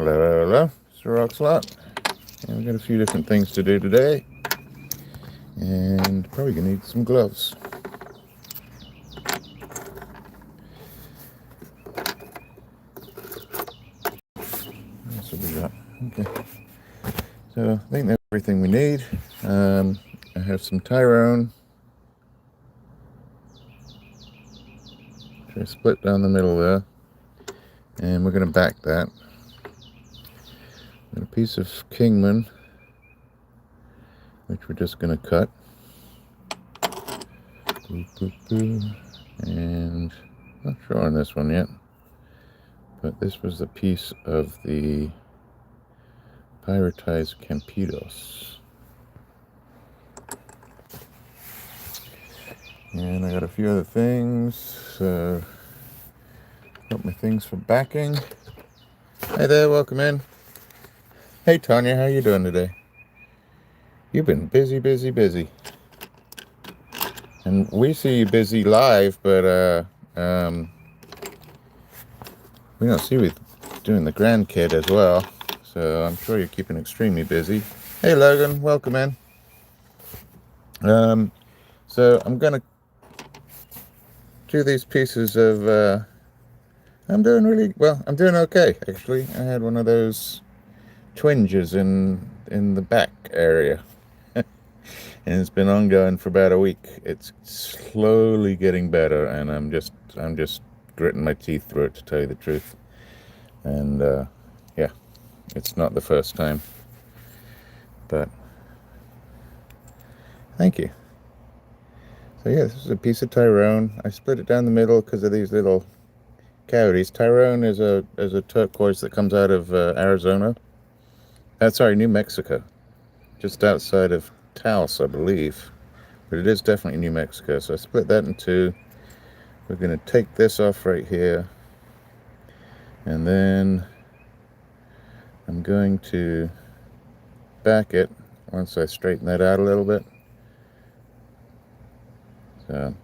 Hello, it's RocksAlot. And we've got a few different things to do today. And probably gonna need some gloves. That's what we got. Okay. So I think that's everything we need. I have some Tyrone. Which I split down the middle there. And we're gonna back that. Got a piece of Kingman, which we're just going to cut. And not sure on this one yet, but this was a piece of the pyretized Campidos. And I got a few other things, so got my things for backing. Hey there, welcome in. Hey Tanya, how you doing today? You've been busy. And we see you busy live, but we don't see you doing the grandkid as well. So I'm sure you're keeping extremely busy. Hey Logan, welcome in. So I'm gonna do these pieces of I'm doing really well. I'm doing okay, actually. I had one of those twinges in the back area. And it's been ongoing for about a week. It's slowly getting better, and I'm just gritting my teeth through it, to tell you the truth. And yeah, it's not the first time, but thank you. So yeah, this is a piece of Tyrone. I split it down the middle because of these little cavities. Tyrone is a turquoise that comes out of Arizona. Sorry, New Mexico, just outside of Taos, I believe, but it is definitely New Mexico. So I split that in two. We're going to take this off right here, and then I'm going to back it once I straighten that out a little bit. So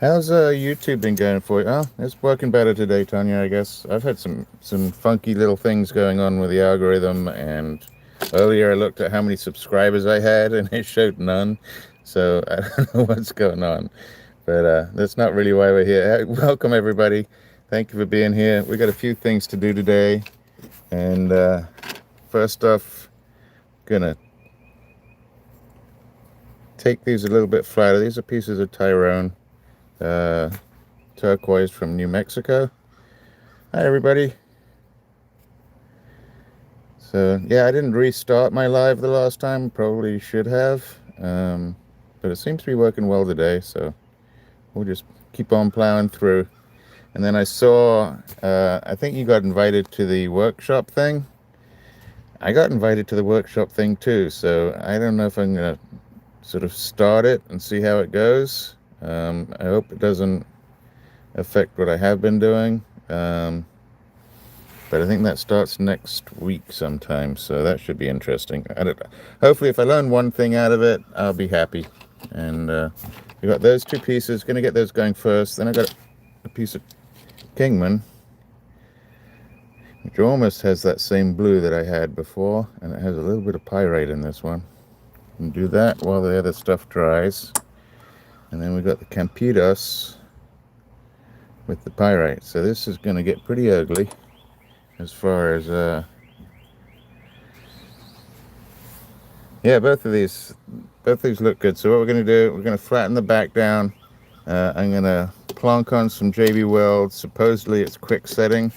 how's YouTube been going for you? Oh, it's working better today, Tanya, I guess. I've had some funky little things going on with the algorithm, and earlier I looked at how many subscribers I had, and it showed none. So I don't know what's going on. But that's not really why we're here. Welcome, everybody. Thank you for being here. We got a few things to do today. And first off, gonna take these a little bit flatter. These are pieces of Tyrone, turquoise from New Mexico. Hi, everybody. So yeah, I didn't restart my live the last time, probably should have, but it seems to be working well today, so we'll just keep on plowing through. And then I saw, I think you got invited to the workshop thing. I got invited to the workshop thing too, so I don't know if I'm gonna sort of start it and see how it goes. I hope it doesn't affect what I have been doing. But I think that starts next week sometime, so that should be interesting. Hopefully, if I learn one thing out of it, I'll be happy. And we got those two pieces. Going to get those going first. Then I got a piece of Kingman, which almost has that same blue that I had before, and it has a little bit of pyrite in this one. And do that while the other stuff dries. And then we got the Campidos with the pyrite. So this is going to get pretty ugly. As far as yeah, both of these look good. So what we're going to do, we're going to flatten the back down. I'm going to plonk on some JB Weld. Supposedly it's quick setting,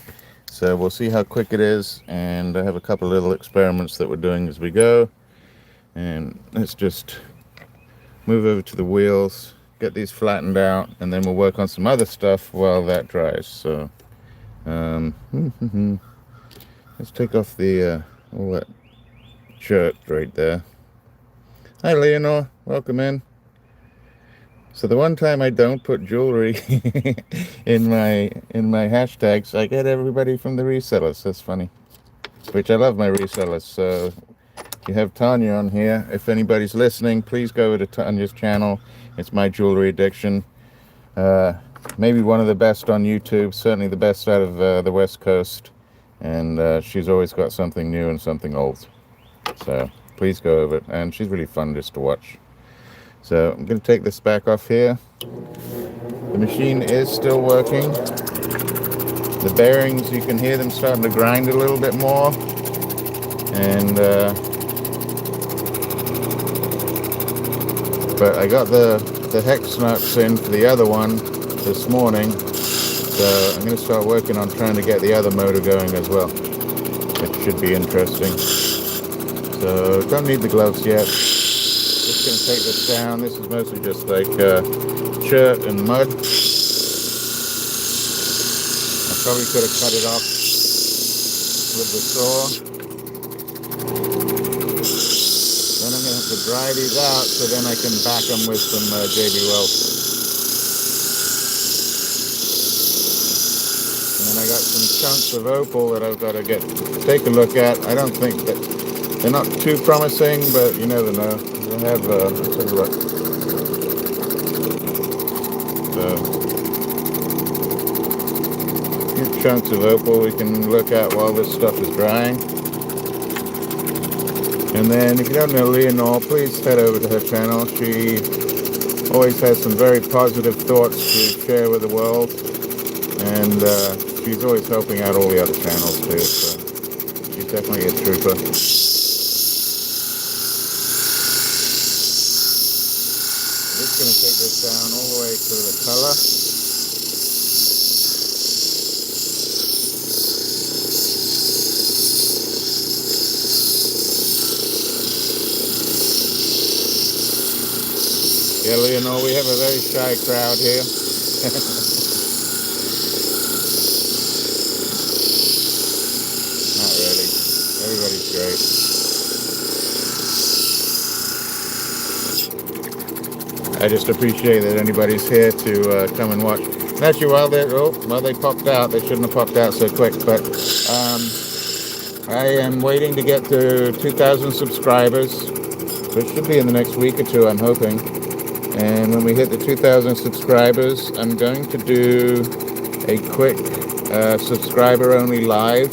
so we'll see how quick it is. And I have a couple of little experiments that we're doing as we go. And let's just move over to the wheels, get these flattened out, and then we'll work on some other stuff while that dries. So let's take off the all that shirt right there. Hi Leonore, welcome in. So the one time I don't put jewelry in my hashtags, I get everybody from the resellers. That's funny. Which I love my resellers. So you have Tanya on here. If anybody's listening, please go over to Tanya's channel. It's My Jewelry Addiction. Maybe one of the best on YouTube. Certainly the best out of the West Coast. and she's always got something new and something old. So please go over it, and she's really fun just to watch. So I'm going to take this back off here. The machine is still working. The bearings, you can hear them starting to grind a little bit more, and but I got the hex nuts in for the other one this morning, so I'm going to start working on trying to get the other motor going as well. It should be interesting. So don't need the gloves yet. Just going to take this down. This is mostly just like chert and mud. I probably could have cut it off with the saw. Then I'm going to have to dry these out so then I can back them with some JB Weld. And then I got some chunks of opal that I've got to take a look at. I don't think that they're not too promising, but you never know. I have let's have a look. A few chunks of opal we can look at while this stuff is drying. And then if you don't know Leonore, please head over to her channel. She always has some very positive thoughts to share with the world, and she's always helping out all the other channels too, so she's definitely a trooper. I'm just going to take this down all the way to the color. Yeah, Leonore, we have a very shy crowd here. Not really. Everybody's great. I just appreciate that anybody's here to come and watch. And actually, while they popped out, they shouldn't have popped out so quick, but I am waiting to get to 2,000 subscribers. So it should be in the next week or two, I'm hoping. And when we hit the 2,000 subscribers, I'm going to do a quick subscriber-only live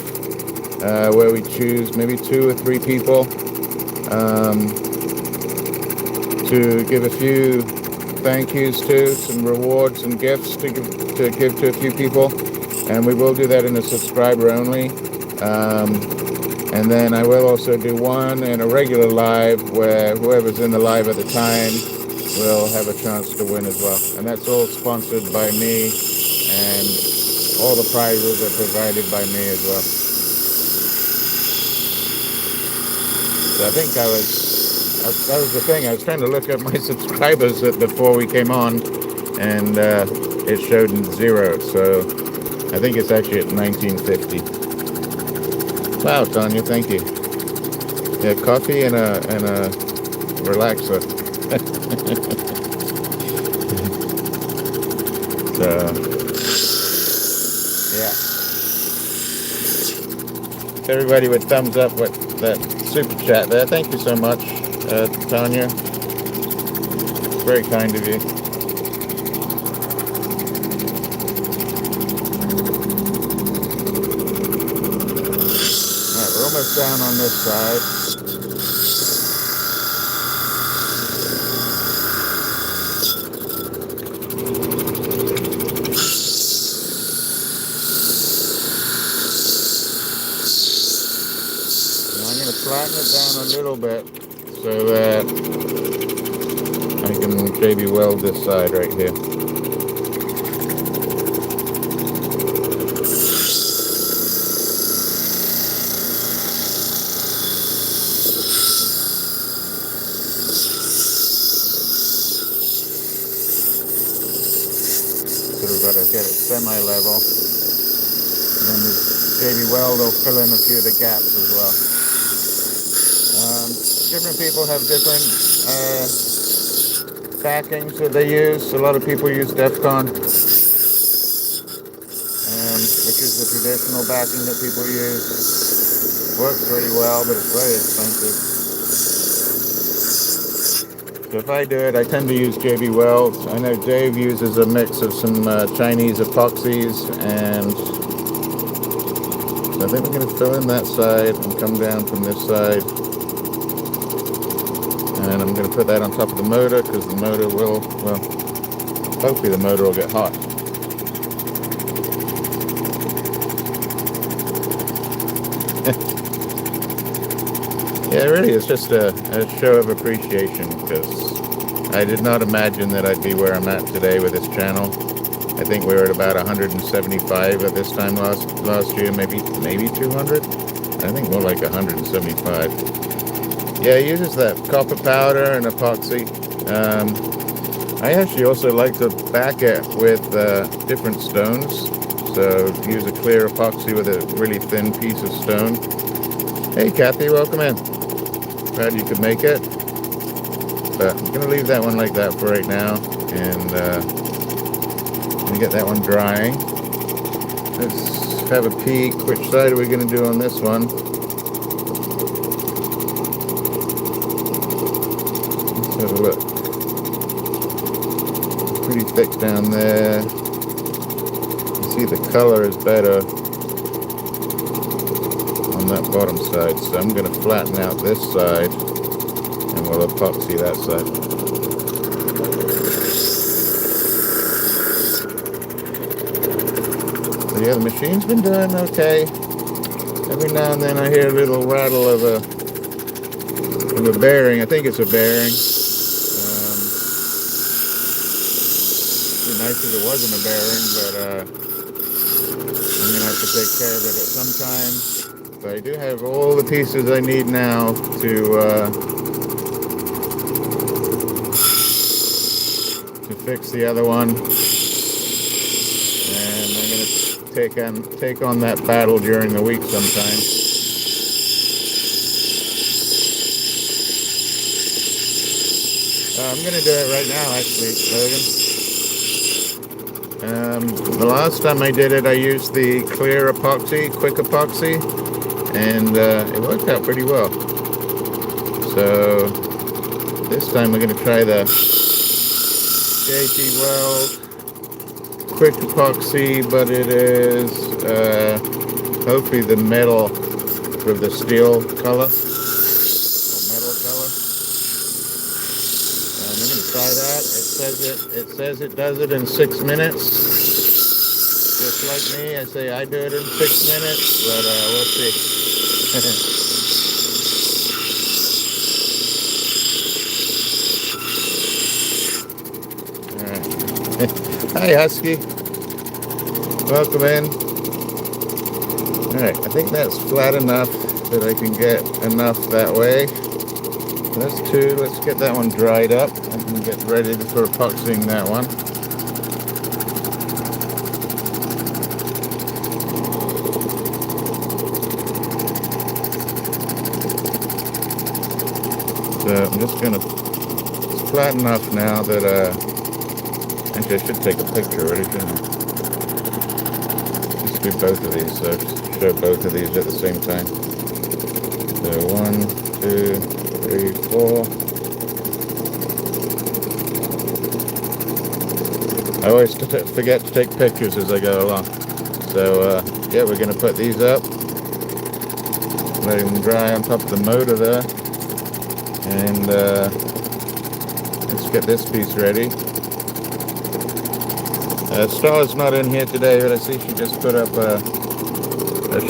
where we choose maybe 2 or 3 people to give a few thank yous to, some rewards and gifts to give to a few people. And we will do that in a subscriber-only. And then I will also do one in a regular live where whoever's in the live at the time will have a chance to win as well. And that's all sponsored by me, and all the prizes are provided by me as well. So I think that was the thing. I was trying to look at my subscribers before we came on, and it showed 0. So I think it's actually at 1950. Wow, Tanya, thank you. Yeah, coffee and a relaxer. So, yeah. Everybody with thumbs up with that super chat there. Thank you so much, Tanya. It's very kind of you. Alright, we're almost down on this side. Flatten it down a little bit so that I can JB Weld this side right here. So we've got to get it semi-level. And then the JB Weld will fill in a few of the gaps as well. Different people have different backings that they use. A lot of people use Defcon, which is the traditional backing that people use. Works really well, but it's very expensive. So if I do it, I tend to use JB Weld. I know Dave uses a mix of some Chinese epoxies and So I think we're going to fill in that side and come down from this side. And I'm going to put that on top of the motor because the motor will, well, hopefully the motor will get hot. Yeah, really, it's just a show of appreciation because I did not imagine that I'd be where I'm at today with this channel. I think we were at about 175 at this time last year, maybe 200. I think more like 175. Yeah, it uses that copper powder and epoxy. I actually also like to back it with different stones. So use a clear epoxy with a really thin piece of stone. Hey Kathy, welcome in. Glad you could make it. But I'm going to leave that one like that for right now. And I'm going to get that one drying. Let's have a peek. Which side are we going to do on this one? Let's have a look. Pretty thick down there. You see the color is better on that bottom side, so I'm going to flatten out this side and we'll epoxy that side. So yeah, the machine's been doing okay. Every now and then I hear a little rattle of a bearing. I think it's a bearing. It'd be nice if it wasn't a bearing, but I'm going to have to take care of it at some time. But I do have all the pieces I need now to fix the other one, and I'm going to take on that battle during the week sometime. I'm going to do it right now, actually, Logan. The last time I did it, I used the clear epoxy, quick epoxy, and it worked out pretty well. So this time we're going to try the JB Weld quick epoxy, but it is hopefully the metal with the steel color or metal color. I'm going to try that. It says it does it in 6 minutes. Just like me, I say I do it in 6 minutes, but we'll see. Alright. Hi Husky. Welcome in. Alright, I think that's flat enough that I can get enough that way. That's two. Let's get that one dried up and get ready for epoxying that one. So I'm just going to, it's flat enough now that, actually I should take a picture already, shouldn't I? Just do both of these, so just show both of these at the same time. So 1, 2, 3, 4. I always forget to take pictures as I go along. So yeah, we're going to put these up, let them dry on top of the motor there. And let's get this piece ready. Star's not in here today, but I see she just put up a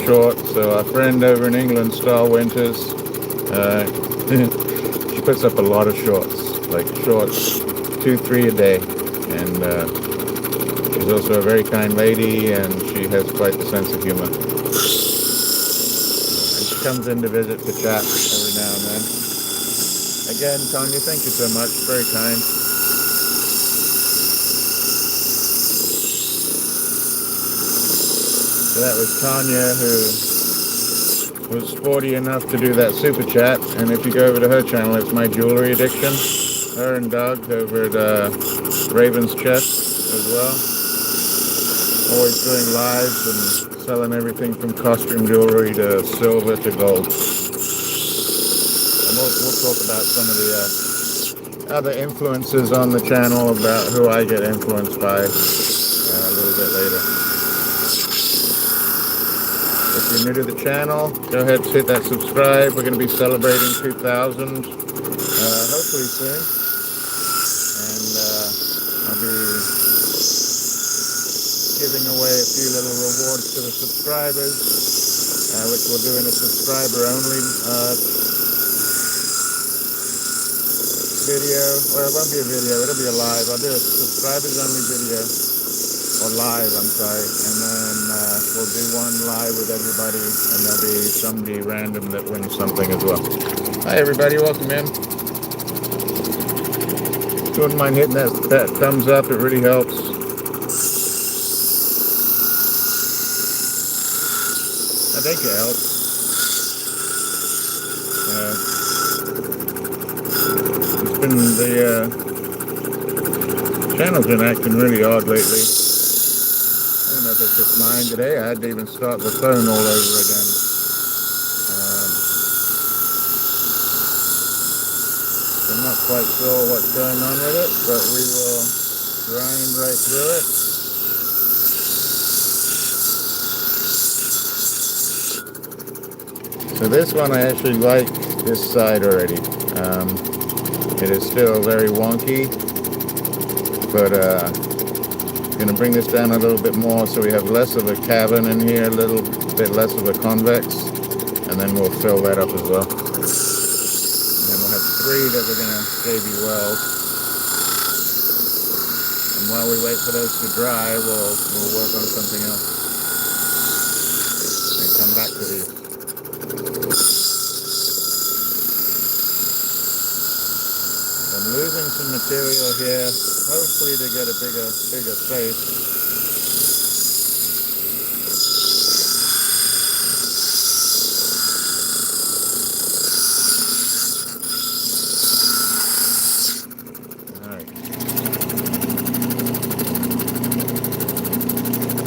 short. So our friend over in England, Star Winters, she puts up a lot of shorts, like shorts 2-3 a day. And she's also a very kind lady, and she has quite the sense of humor. And she comes in to visit to chat every now and then. Again, Tanya, thank you so much. Very kind. So that was Tanya, who was sporty enough to do that super chat. And if you go over to her channel, it's My Jewelry Addiction. Her and Doug over at Raven's Chest as well. Always doing lives and selling everything from costume jewelry to silver to gold. We'll talk about some of the other influences on the channel, about who I get influenced by a little bit later. It's If you're new to the channel, go ahead and hit that subscribe. We're going to be celebrating 2000 hopefully soon. And I'll be giving away a few little rewards to the subscribers, which we'll do in a subscriber-only video. Well, it won't be a video, it'll be a live. I'll do a subscribers-only video. Or live, I'm sorry, and then we'll do one live with everybody, and there'll be somebody random that wins something as well. Hi everybody, welcome in. If you wouldn't mind hitting that thumbs up, it really helps. I think it helps. It's been, the channel's been acting really odd lately. I don't know if it's just mine today. I had to even start the phone all over again. I'm not quite sure what's going on with it, but we will grind right through it. So this one I actually like this side already. It is still very wonky, but going to bring this down a little bit more so we have less of a cavern in here, a little bit less of a convex, and then we'll fill that up as well. And then we'll have 3 that we're going to JB Weld. And while we wait for those to dry, we'll work on something else and come back to these. I'm losing some material here. Hopefully they get a bigger face. Alright.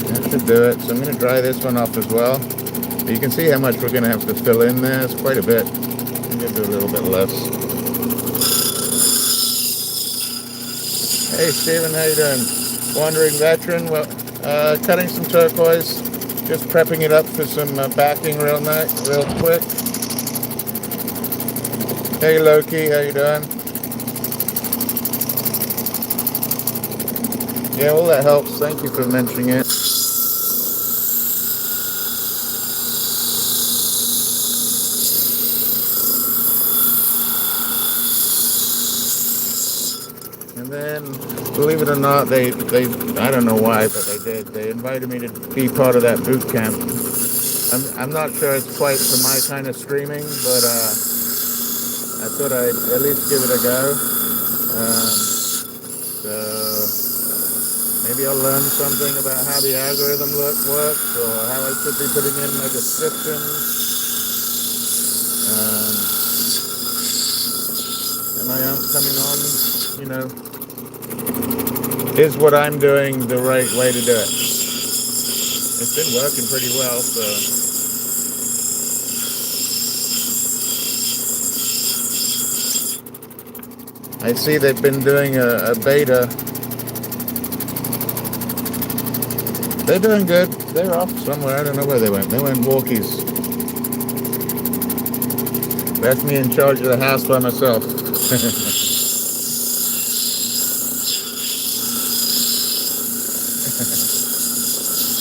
That should do it. So I'm going to dry this one off as well. You can see how much we're going to have to fill in there. It's quite a bit. I'm going to do a little bit less. Hey Stephen, how you doing? Wandering veteran. Well, cutting some turquoise, just prepping it up for some backing real quick. Hey Loki, how you doing? Yeah, well that helps. Thank you for mentioning it. And then, believe it or not, they I don't know why, but they did. They invited me to be part of that boot camp. I'm not sure it's quite for my kind of streaming, but I thought I'd at least give it a go. So maybe I'll learn something about how the algorithm works, or how I should be putting in my descriptions. Am I coming on, you know, is what I'm doing the right way to do it? It's been working pretty well, so. I see they've been doing a beta. They're doing good. They're off somewhere. I don't know where they went. They went walkies. Left me in charge of the house by myself.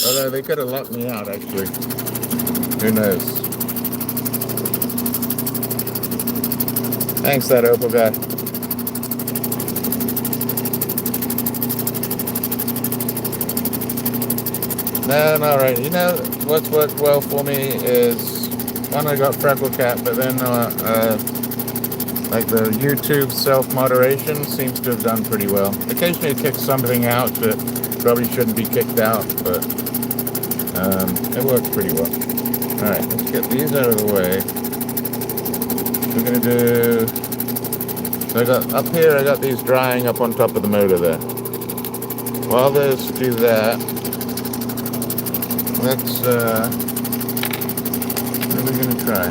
Although they could have locked me out, actually. Who knows? Thanks, that Opal guy. No, not right. You know, what's worked well for me is, one, I got Freckle Cat, but then like the YouTube self-moderation seems to have done pretty well. Occasionally it kicks something out that probably shouldn't be kicked out, but it works pretty well. Alright, let's get these out of the way. We're going to do... So I got, up here I got these drying up on top of the motor there. While those do that, let's, what are we going to try?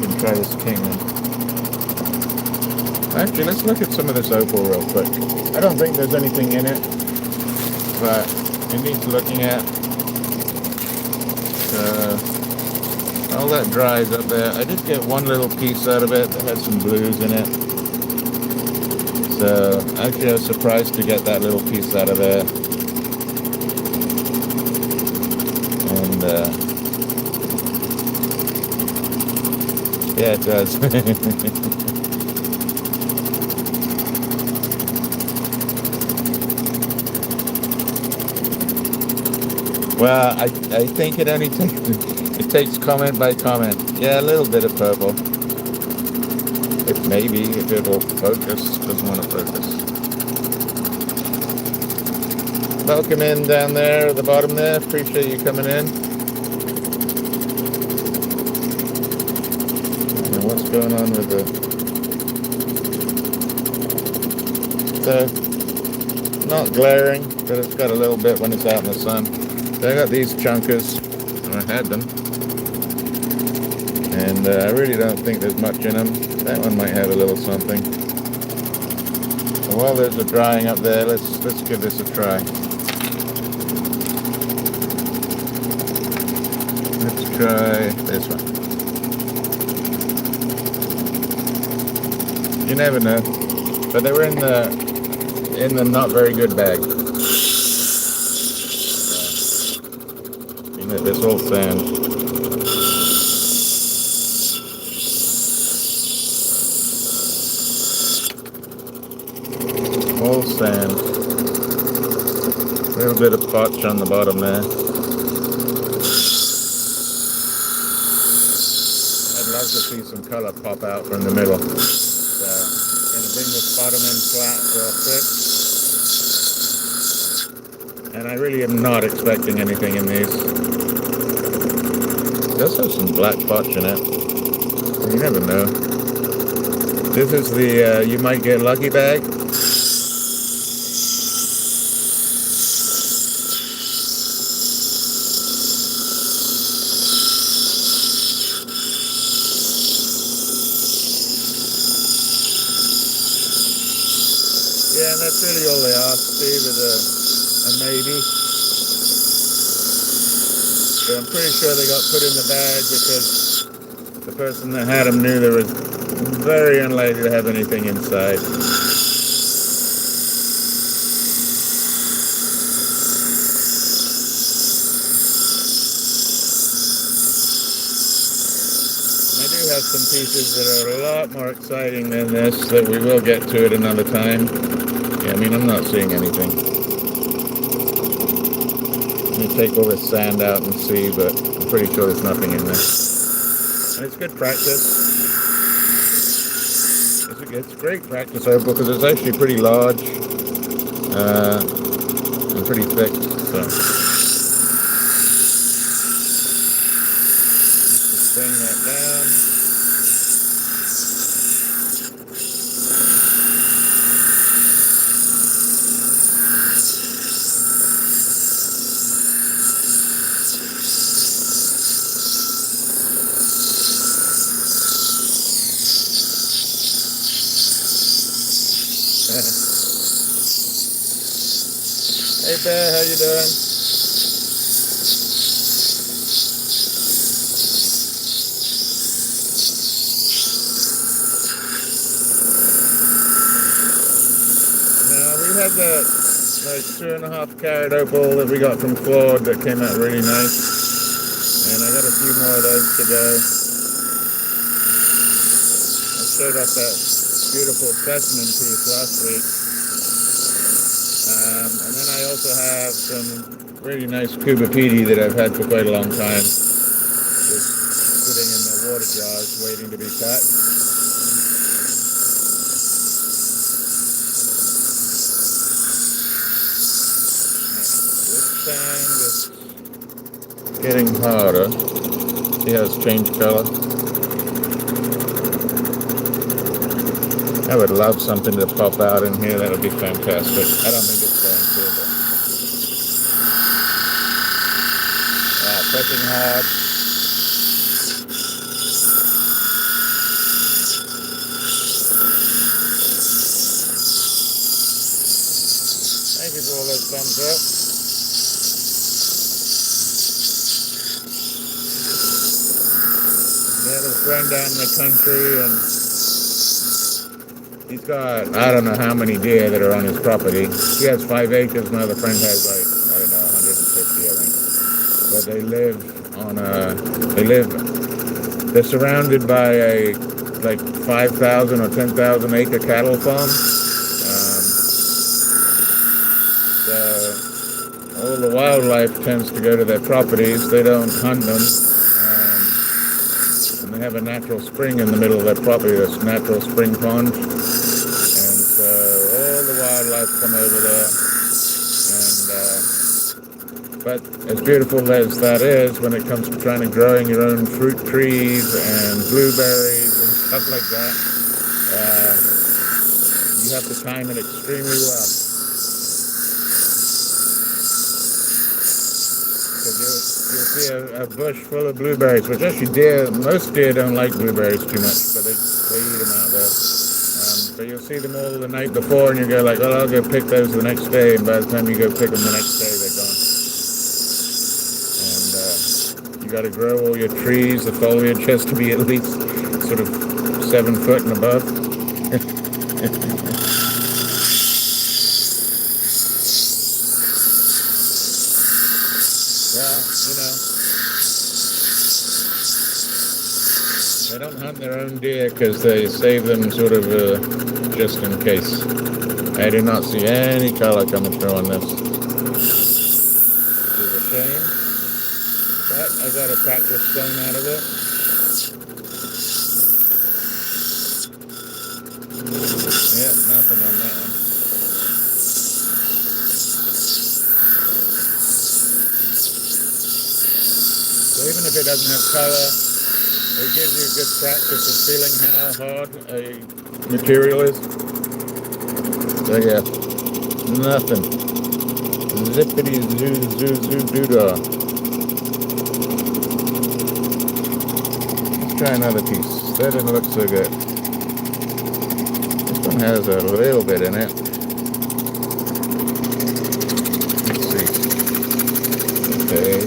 We can try this Kingman. Actually, let's look at some of this Opal real quick. I don't think there's anything in it, but it needs looking at. All that dries up there. I did get one little piece out of it that had some blues in it. So actually I was surprised to get that little piece out of there. And yeah, it does. Well, I think it only takes comment by comment. Yeah, a little bit of purple. If it'll focus, doesn't want to focus. Welcome in down there at the bottom there. Appreciate you coming in. And what's going on with the not glaring, but it's got a little bit when it's out in the sun. So I got these chunkers, and I had them, and I really don't think there's much in them. That one might have a little something. So while there's a drying up there, let's give this a try. Let's try this one. You never know, but they were in the not very good bag. This whole sand. All sand. A little bit of potch on the bottom there. I'd love to see some color pop out from the middle. So I'm going to bring this bottom end flat real quick. And I really am not expecting anything in these. It does have some black potch in it. You never know. This is the you might get lucky bag. Yeah, and that's really all they are, Steve, is a maybe. But I'm pretty sure they got put in the bag because the person that had them knew there was very unlikely to have anything inside. And I do have some pieces that are a lot more exciting than this that we will get to at another time. Yeah, I mean, I'm not seeing anything. Let me take all this sand out and see, but I'm pretty sure there's nothing in there. And it's good practice. It's great practice, Opal, because it's actually pretty large and pretty thick. So just bring that down. Hey Bear, how you doing? Now we had that like 2.5 carat opal that we got from Claude that came out really nice, and I got a few more of those to go. I showed off that beautiful specimen piece last week. And then I also have some really nice Cuba PD that I've had for quite a long time, just sitting in the water jars waiting to be cut. This sand is getting harder. See how it's changed color? I would love something to pop out in here. That would be fantastic. I don't think it's going to, but pressing hard. Thank you for all those thumbs up. friend out in the country, and he's got, I don't know how many deer that are on his property. He has 5 acres, my other friend has like, I don't know, 150, I think. But they're surrounded by a like 5,000 or 10,000 acre cattle farm. So all the wildlife tends to go to their properties. They don't hunt them. And they have a natural spring in the middle of their property, this natural spring pond. And so all the wildlife come over there. But as beautiful as that is, when it comes to trying to growing your own fruit trees and blueberries and stuff like that, you have to time it extremely well. Because you'll see a bush full of blueberries, which actually most deer don't like blueberries too much, but they eat them out there. But you'll see them all the night before, and you go like, well, I'll go pick those the next day, and by the time you go pick them the next day, they're gone. You got to grow all your trees. The foliage has to be at least sort of 7 foot and above. Well, they don't hunt their own deer because they save them sort of just in case. I do not see any color coming through on this, which is a shame. But I got a practice stone out of it. Yeah, nothing on that one. So even if it doesn't have color, it gives you a good practice of feeling how hard a material is. So yeah, nothing. Zippity zoo doo-dah. Try another piece. That didn't look so good. This one has a little bit in it. Let's see. Okay.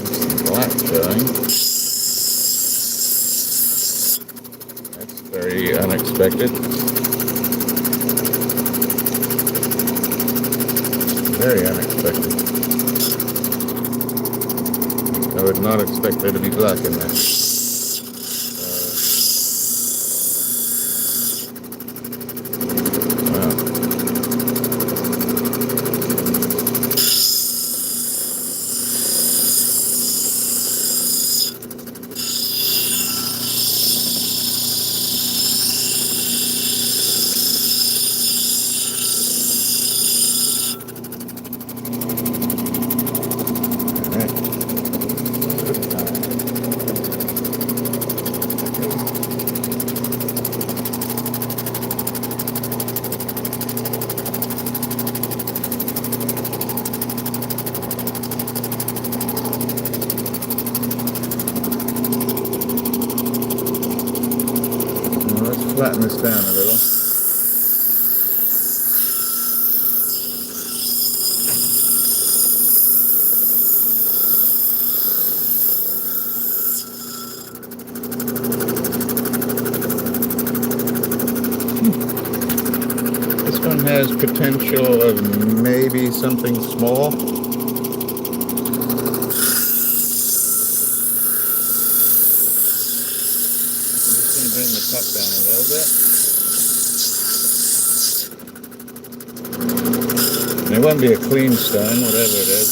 Some black showing. That's very unexpected. Very unexpected. I would not expect there to be black in there. Wow. Flatten this down a little. This one has potential of maybe something small. Bring the top down a little bit. It won't be a clean stone, whatever it is.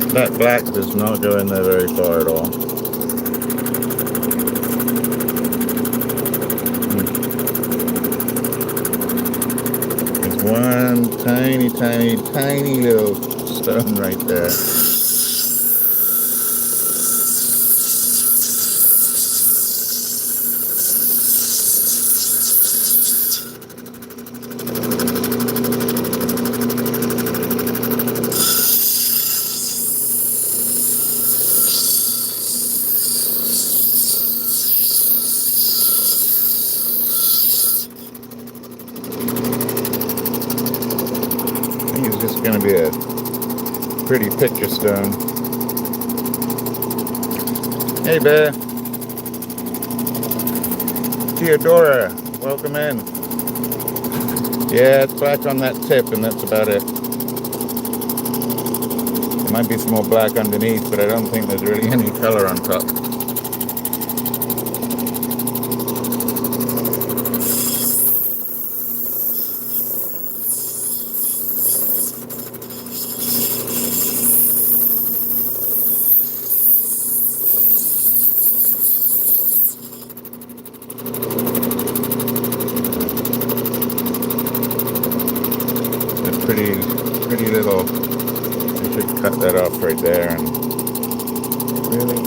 So that black does not go in there very far at all. There's one tiny little stone right there. going to be a pretty picture stone. Hey Bear. Theodora, welcome in. Yeah, it's black on that tip, and that's about it. There might be some more black underneath, but I don't think there's really any color on top. Pretty little. I should cut that off right there. And really,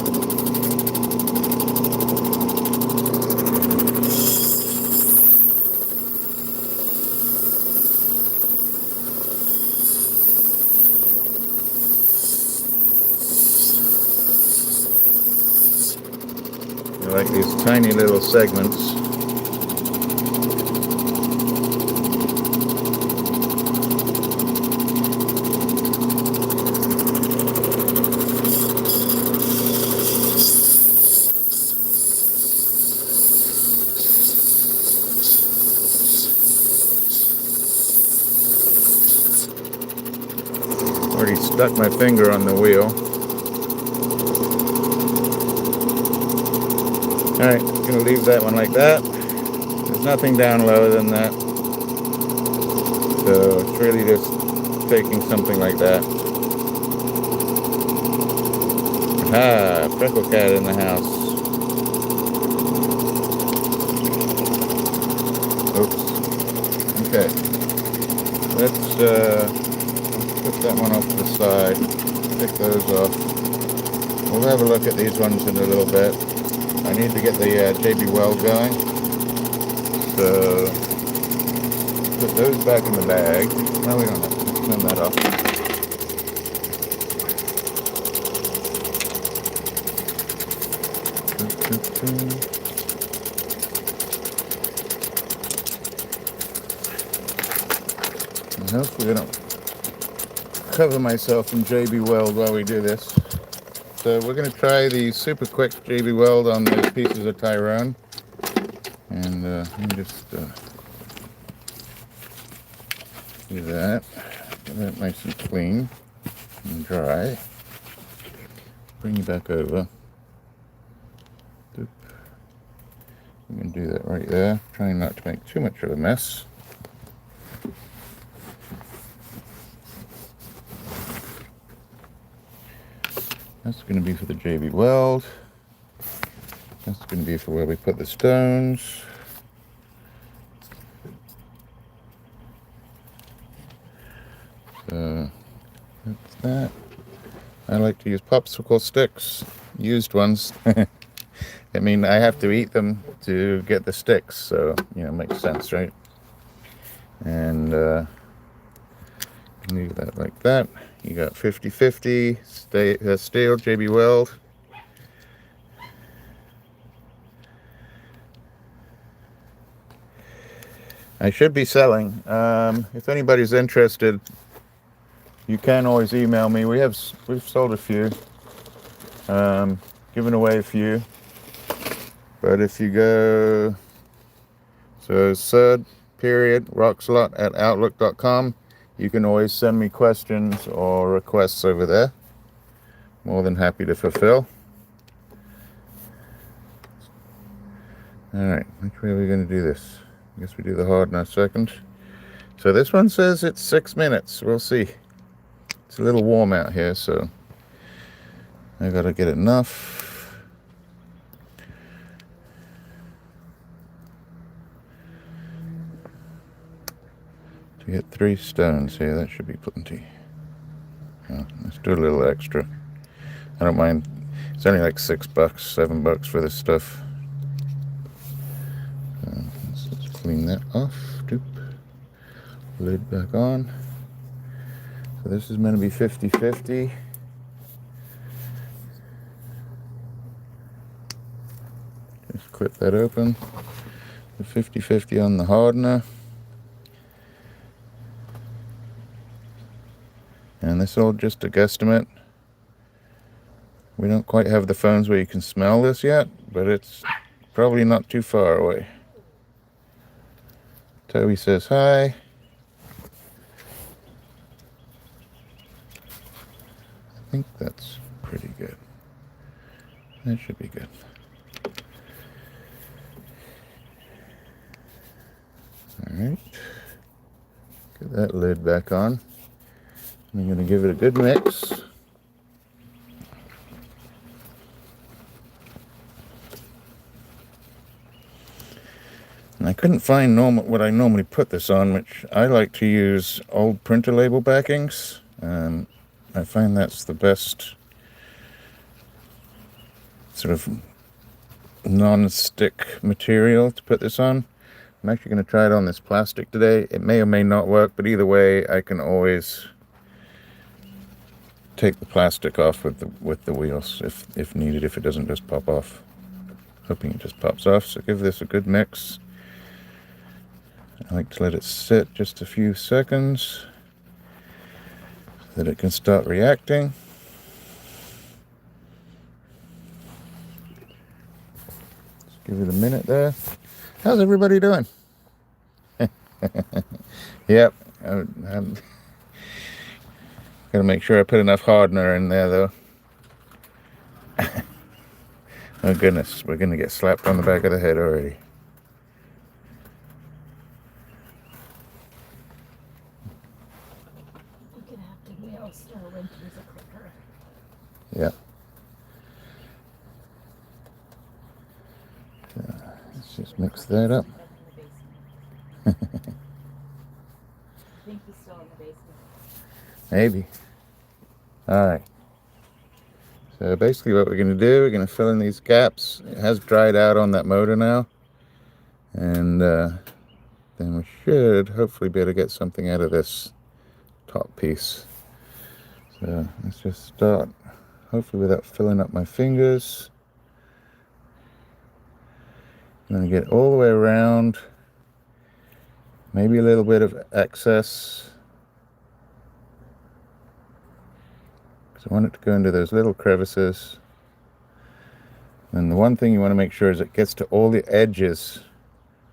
I like these tiny little segments. Already stuck my finger on the wheel. Alright, gonna leave that one like that. There's nothing down lower than that. So it's really just taking something like that. Ah, Freckle Cat in the house. Oops. Okay. Let's put that one off to the side. Pick those off. We'll have a look at these ones in a little bit. I need to get the JB Weld going. So put those back in the bag. No, we don't have to turn that off. And hopefully I don't cover myself in JB Weld while we do this. So we're going to try the super quick JB Weld on those pieces of Tyrone. And let me just do that. Get that nice and clean and dry. Bring you back over. Doop. I'm going to do that right there. Trying not to make too much of a mess. That's going to be for the JB Weld. That's going to be for where we put the stones. So that's that. I like to use popsicle sticks, used ones. I mean, I have to eat them to get the sticks, so, you know, makes sense, right? And leave that like that. You got 50/50 steel JB Weld. I should be selling. If anybody's interested, you can always email me. We've sold a few, given away a few. But if you go, so RocksAlot@outlook.com. You can always send me questions or requests over there. More than happy to fulfill. Alright, which way are we going to do this? I guess we do the hardener second. So this one says it's 6 minutes. We'll see. It's a little warm out here, so I gotta get enough. To get 3 stones here, that should be plenty. Oh, let's do a little extra. I don't mind. It's only like $6, $7 for this stuff. So let's just clean that off. Doop. Lid back on. So this is meant to be 50/50. Just clip that open. The 50/50 on the hardener. this is all just a guesstimate. We don't quite have the phones where you can smell this yet, but it's probably not too far away. Toby says hi. I think that's pretty good. That should be good. Alright. Get that lid back on. I'm going to give it a good mix. And I couldn't find what I normally put this on, which I like to use old printer label backings. I find that's the best sort of non-stick material to put this on. I'm actually going to try it on this plastic today. It may or may not work, but either way, I can always take the plastic off with the wheels if needed, if it doesn't just pop off. Hoping it just pops off. So give this a good mix. I like to let it sit just a few seconds so that it can start reacting. Just give it a minute there. How's everybody doing? Yep. I'm gotta make sure I put enough hardener in there though. Oh goodness, we're gonna get slapped on the back of the head already. You're gonna have to nail Sterling to use a clicker. Yeah. Let's just mix that up. I think he's still in the basement. Maybe. Alright. So basically what we're going to do, we're going to fill in these gaps. It has dried out on that motor now. And then we should hopefully be able to get something out of this top piece. So let's just start, hopefully without filling up my fingers. I'm going to get all the way around. Maybe a little bit of excess. I want it to go into those little crevices. And the one thing you want to make sure is it gets to all the edges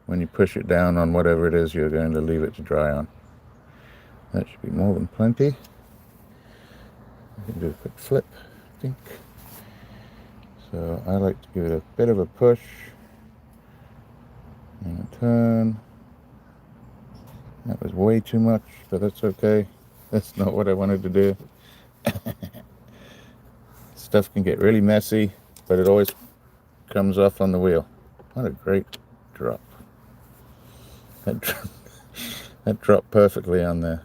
when you push it down on whatever it is you're going to leave it to dry on. That should be more than plenty. I can do a quick flip, I think. So I like to give it a bit of a push and a turn. That was way too much, but that's okay. That's not what I wanted to do. Stuff can get really messy, but it always comes off on the wheel. What a great drop. That dropped perfectly on there.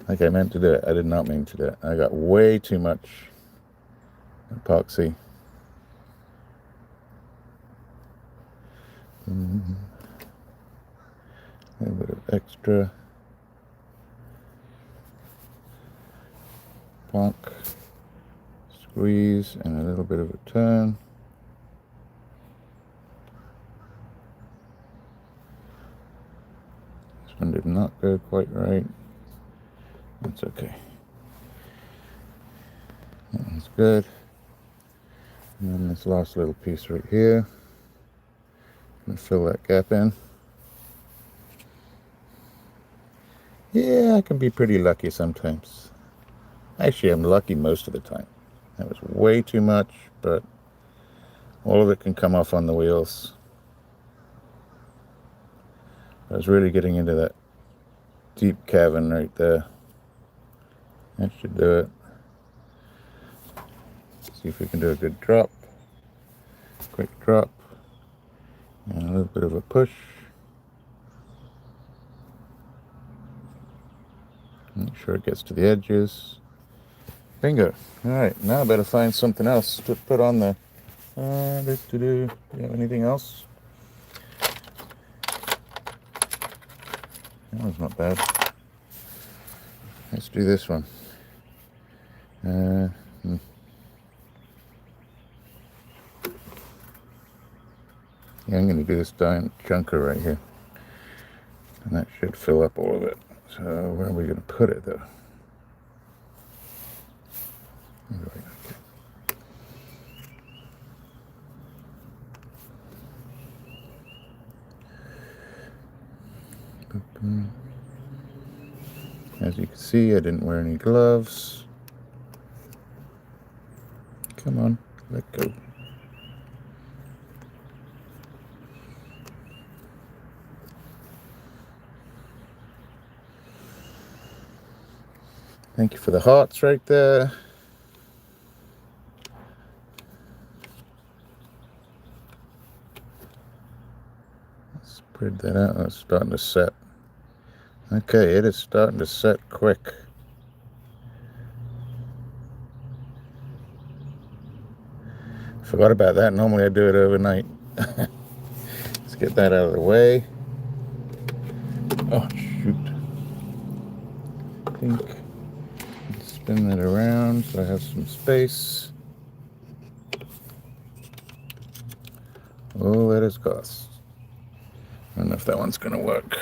Like I meant to do it. I did not mean to do it. I got way too much epoxy. A little bit of extra. Plonk. Squeeze and a little bit of a turn. This one did not go quite right. That's okay. That one's good. And then this last little piece right here. I'm going to fill that gap in. Yeah, I can be pretty lucky sometimes. Actually, I'm lucky most of the time. That was way too much, but all of it can come off on the wheels. I was really getting into that deep cavern right there. That should do it. See if we can do a good drop. Quick drop. And a little bit of a push. Make sure it gets to the edges. Bingo. Alright, now I better find something else to put on there. Do you have anything else? That one's not bad. Let's do this one. Yeah, I'm going to do this giant chunker right here. And that should fill up all of it. So where are we going to put it though? As you can see, I didn't wear any gloves. Come on, let go. Thank you for the hearts right there. Let's spread that out. It's starting to set. Okay, it is starting to set quick. Forgot about that. Normally I do it overnight. Let's get that out of the way. Oh, shoot. I think spin that around so I have some space. Oh, that is cost. I don't know if that one's going to work.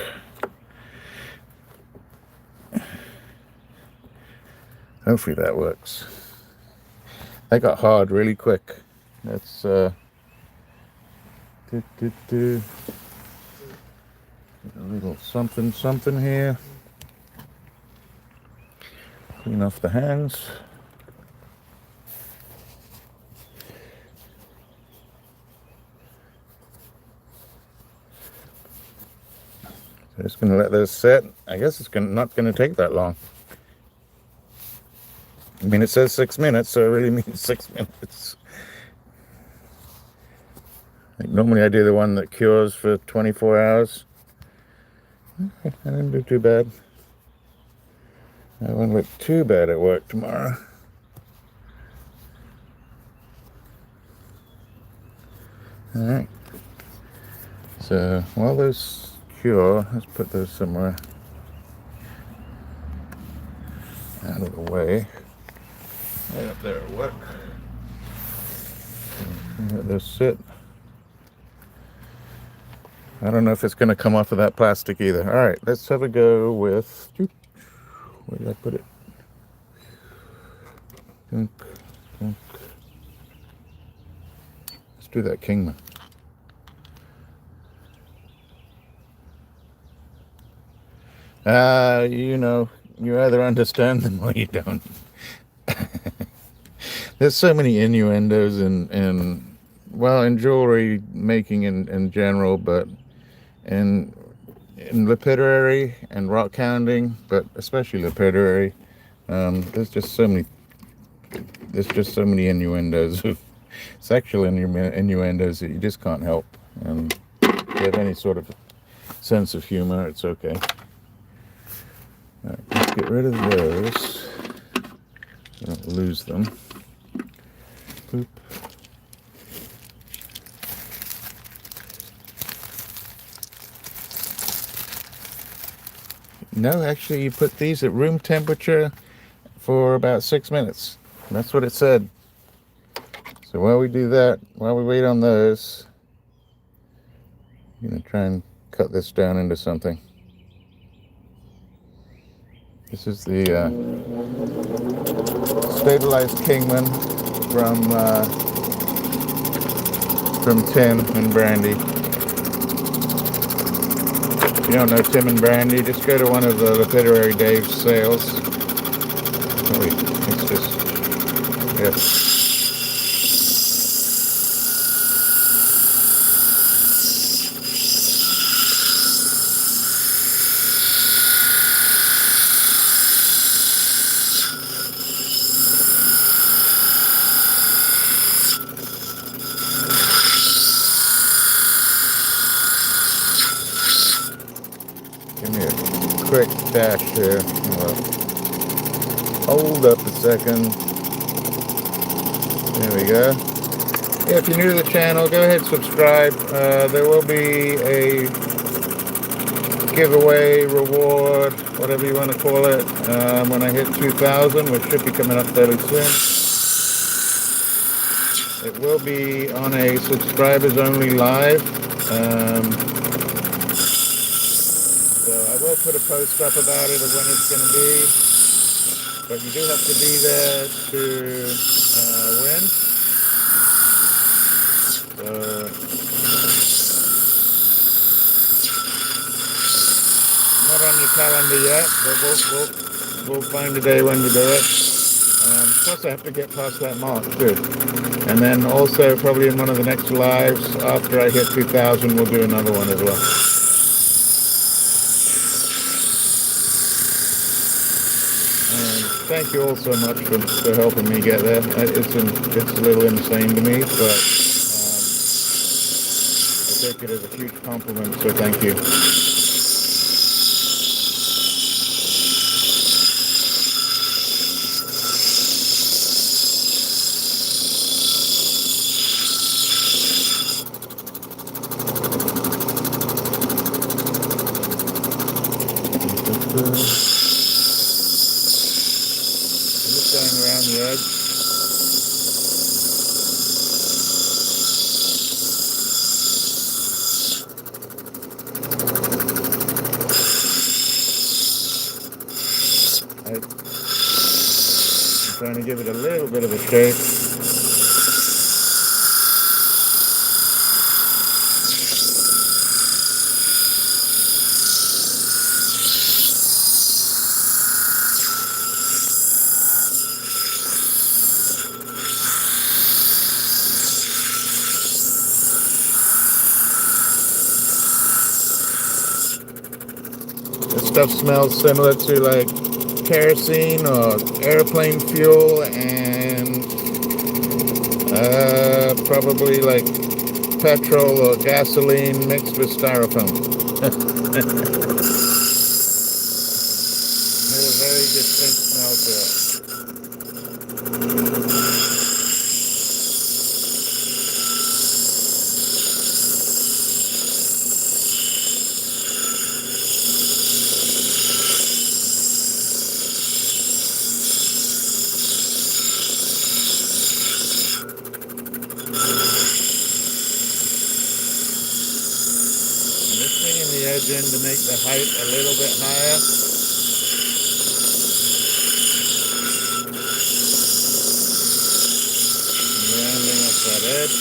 Hopefully that works. That got hard really quick. That's a little something here. Clean off the hands. So just going to let those set. I guess it's not going to take that long. I mean, it says 6 minutes, so it really means 6 minutes. Like normally I do the one that cures for 24 hours. Okay, I didn't do too bad. I won't look too bad at work tomorrow. Alright. So while those cure, let's put those somewhere out of the way. Right up there at work. Let those sit. I don't know if it's going to come off of that plastic either. All right, let's have a go with, where did I put it? Let's do that Kingman. You know, you either understand them or you don't. There's so many innuendos in jewelry making in general, but in lapidary and rock hounding, but especially lapidary, there's just so many innuendos of sexual innuendos that you just can't help. And if you have any sort of sense of humor, it's okay. All right, let's get rid of those. I don't lose them. Boop. No, actually, you put these at room temperature for about 6 minutes. That's what it said. So while we do that, while we wait on those, I'm going to try and cut this down into something. This is the stabilized Kingman from Tim and Brandy. If you don't know Tim and Brandy, just go to one of the Lapidary Dave's sales. Oh, wait, it's just, yes. Give me a quick dash here. Hold up a second. There we go. Yeah, if you're new to the channel, go ahead and subscribe. There will be a giveaway, reward, whatever you want to call it, when I hit 2,000, which should be coming up fairly soon. It will be on a subscribers only live. So I will put a post up about it of when it's going to be, but you do have to be there to win. Not on your calendar yet, but we'll find a day when to do it. Plus I have to get past that mark too. And then also probably in one of the next lives after I hit 2,000 we'll do another one as well. And thank you all so much for helping me get there. It's a little insane to me, but I take it as a huge compliment, so thank you. Going around the edge. I'm trying to give it a little bit of a shape. This stuff smells similar to like kerosene or airplane fuel and probably like petrol or gasoline mixed with styrofoam. There's a very distinct smell to it. In to make the height a little bit higher. Rounding up that edge.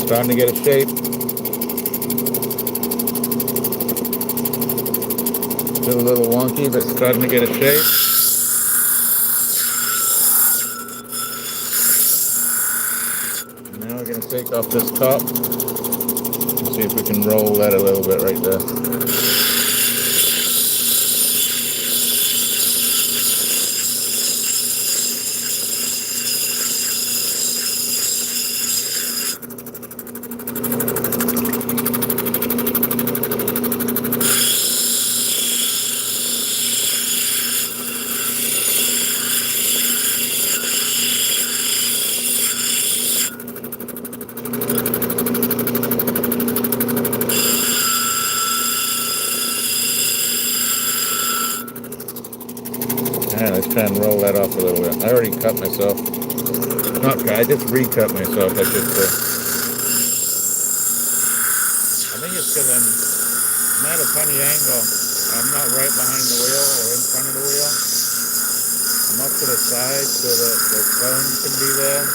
Starting to get a shape. Still a little wonky, but starting to get a shape. Take off this top and see if we can roll that a little bit right there. Let's try and roll that off a little bit. I already cut myself. Not cut, I just recut myself. I think it's because I'm at a funny angle. I'm not right behind the wheel or in front of the wheel. I'm up to the side so that the phone can be there.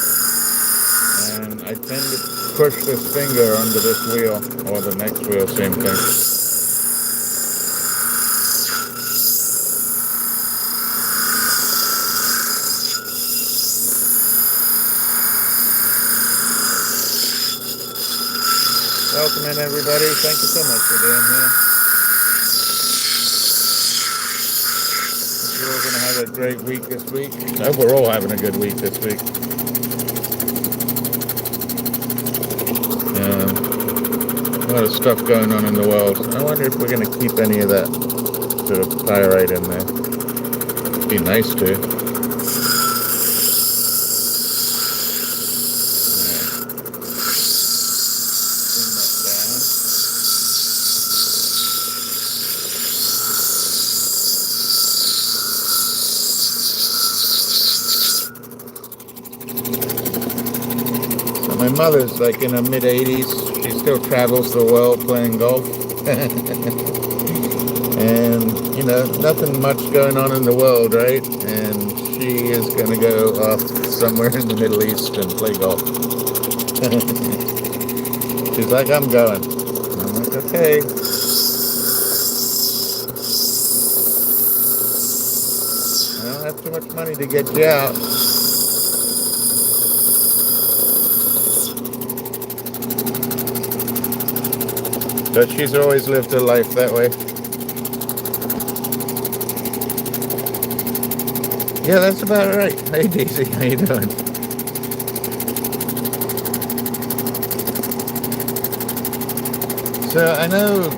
And I tend to push this finger under this wheel or the next wheel, same thing. Welcome in, everybody. Thank you so much for being here. Hope you're all going to have a great week this week. I hope we're all having a good week this week. A lot of stuff going on in the world. I wonder if we're going to keep any of that sort of pyrite in there. It'd be nice to. My mother's like in her mid-80s. She still travels the world playing golf. And, you know, nothing much going on in the world, right? And she is going to go off somewhere in the Middle East and play golf. She's like, I'm going. I'm like, okay. I don't have too much money to get you out. But she's always lived her life that way. Yeah, that's about right. Hey, Daisy, how you doing? So I know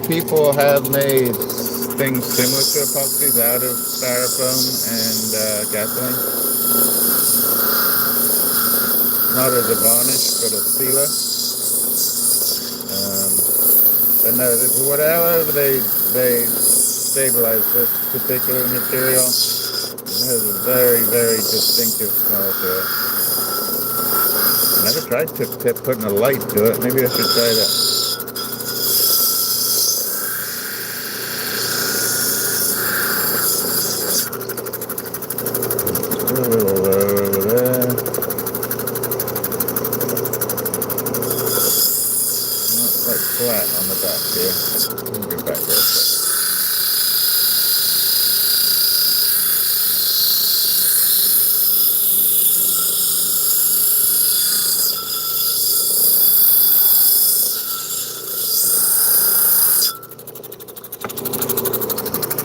people have made things similar to epoxies out of styrofoam and gasoline. Not as a varnish, but a sealer. But no, whatever they stabilize this particular material, it has a very, very distinctive smell to it. I never tried tip putting a light to it. Maybe I should try that. Still a little low over there. Not quite flat on the back here. Let me get back real quick.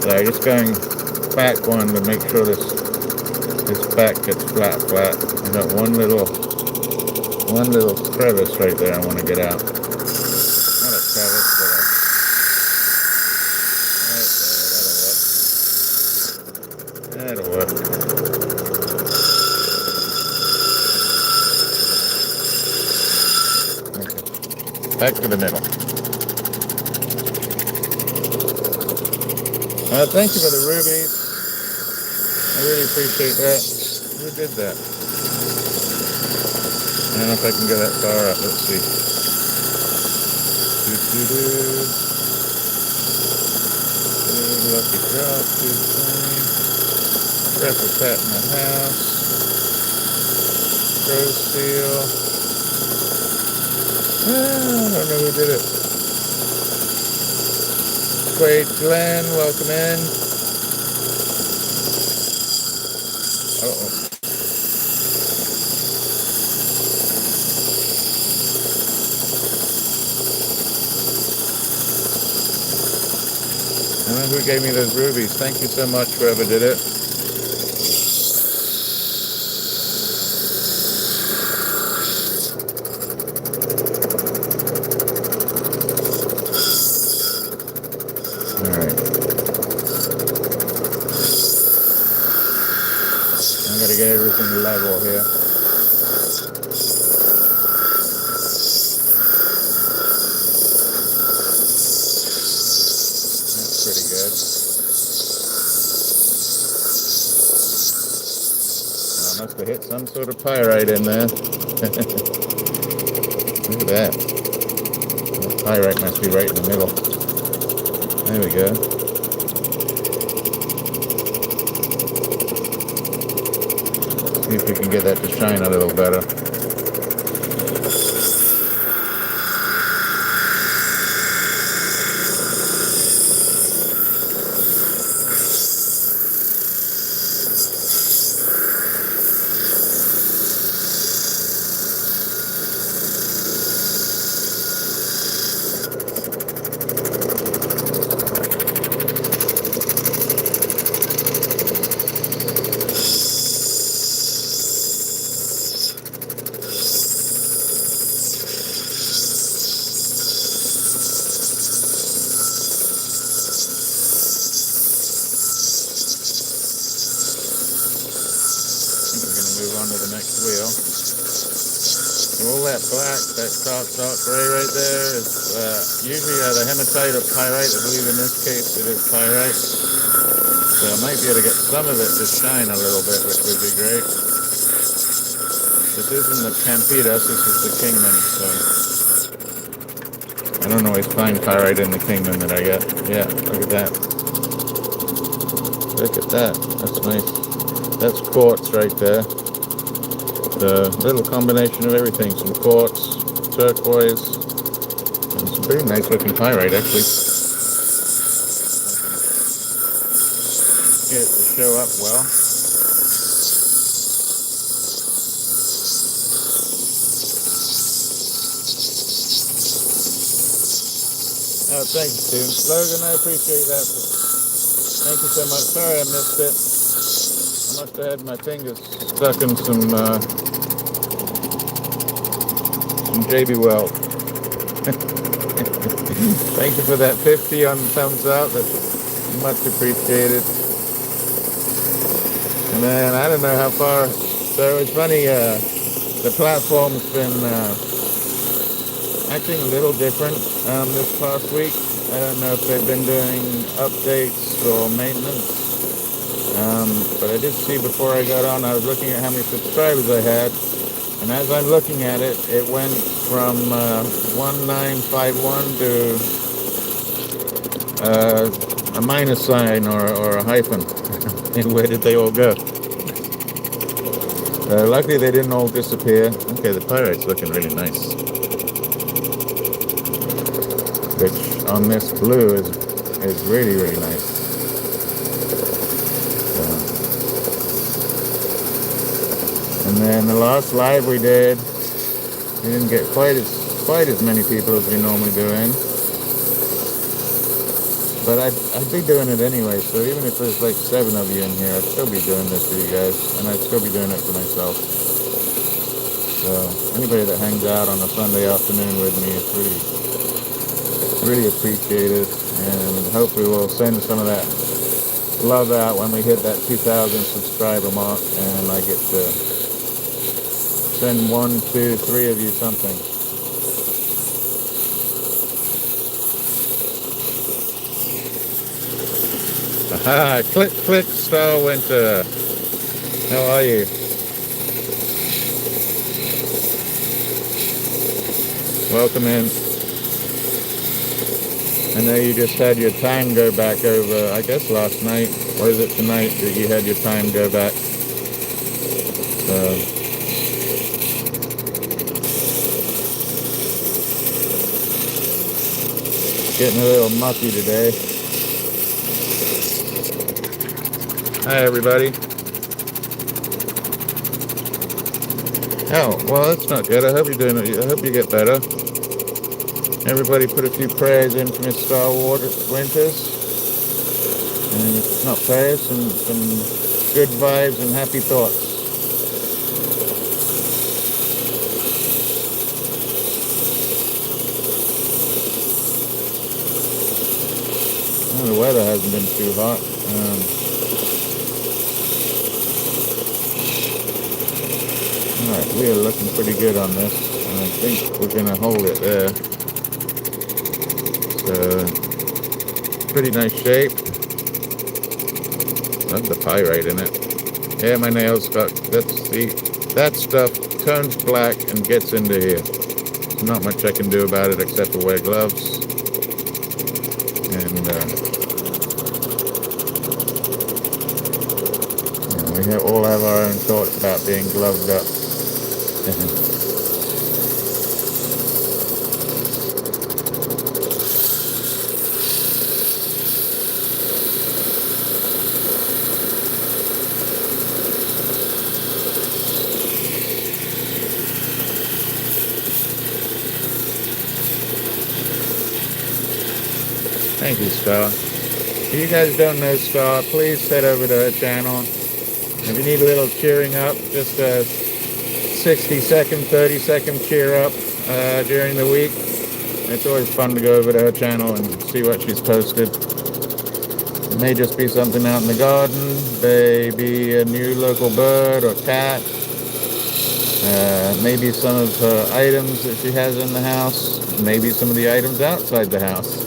So just going back one to make sure this back gets flat. I got one little crevice right there I want to get out. Not a crevice, but right there, that'll work. Okay. Back to the middle. Thank you for the rubies. I really appreciate that. Who did that? I don't know if I can go that far up. Let's see. Lucky drop, 220. Triple pat in the house. Pro steel. I don't know who did it. Glenn, welcome in. Uh-oh. I don't know who gave me those rubies. Thank you so much, whoever did it. Get everything level here. That's pretty good. I must have hit some sort of pyrite in there. Look at that. The pyrite must be right in the middle. There we go. See if we can get that to shine a little better. Dark gray right there is usually the hematite or pyrite. I believe in this case it is pyrite. So I might be able to get some of it to shine a little bit, which would be great. This isn't the Campitas, this is the Kingman, so I don't always find pyrite in the Kingman that I get. Yeah, look at that. Look at that. That's nice. That's quartz right there. The little combination of everything. Some quartz, turquoise. It's a pretty nice looking pyrite, actually. Get it to show up well. Oh, thank you, Tim. Logan, I appreciate that. Thank you so much. Sorry I missed it. I must have had my fingers stuck in some JB Weld. Thank you for that 50 on the thumbs up. That's much appreciated. And then I don't know how far. So it's funny. The platform's been acting a little different this past week. I don't know if they've been doing updates or maintenance. But I did see before I got on, I was looking at how many subscribers I had. And as I'm looking at it, it went from 1951 to a minus sign or a hyphen. And where did they all go? Luckily they didn't all disappear. Okay, the pyrite's looking really nice. Which on this blue is really, really nice. And then the last live we did, we didn't get quite as many people as we normally do in. But I'd be doing it anyway, so even if there's like 7 of you in here, I'd still be doing this for you guys, and I'd still be doing it for myself. So anybody that hangs out on a Sunday afternoon with me is really appreciated, and hopefully we'll send some of that love out when we hit that 2,000 subscriber mark, and I get to send 1, 2, 3 of you something. Aha, click, Star Winter. How are you? Welcome in. I know you just had your time go back over, I guess last night, or is it tonight that you had your time go back? So, getting a little mucky today. Hi everybody. Oh, well that's not good. I hope you're doing it. I hope you get better. Everybody put a few prayers in for Miss Star Winters. And if it's not prayers, some good vibes and happy thoughts. Well, the weather hasn't been too hot. Alright, we are looking pretty good on this, and I think we're going to hold it there. So, pretty nice shape. Love the pyrite in it. Yeah, my nails got, that stuff turns black and gets into here. Not much I can do about it except for wear gloves. And we all have our own thoughts about being gloved up. Thank you, Star. If you guys don't know Star, please head over to her channel. If you need a little cheering up, just a 60-second, 30-second cheer up during the week. It's always fun to go over to her channel and see what she's posted. It may just be something out in the garden, maybe a new local bird or cat, maybe some of her items that she has in the house, maybe some of the items outside the house.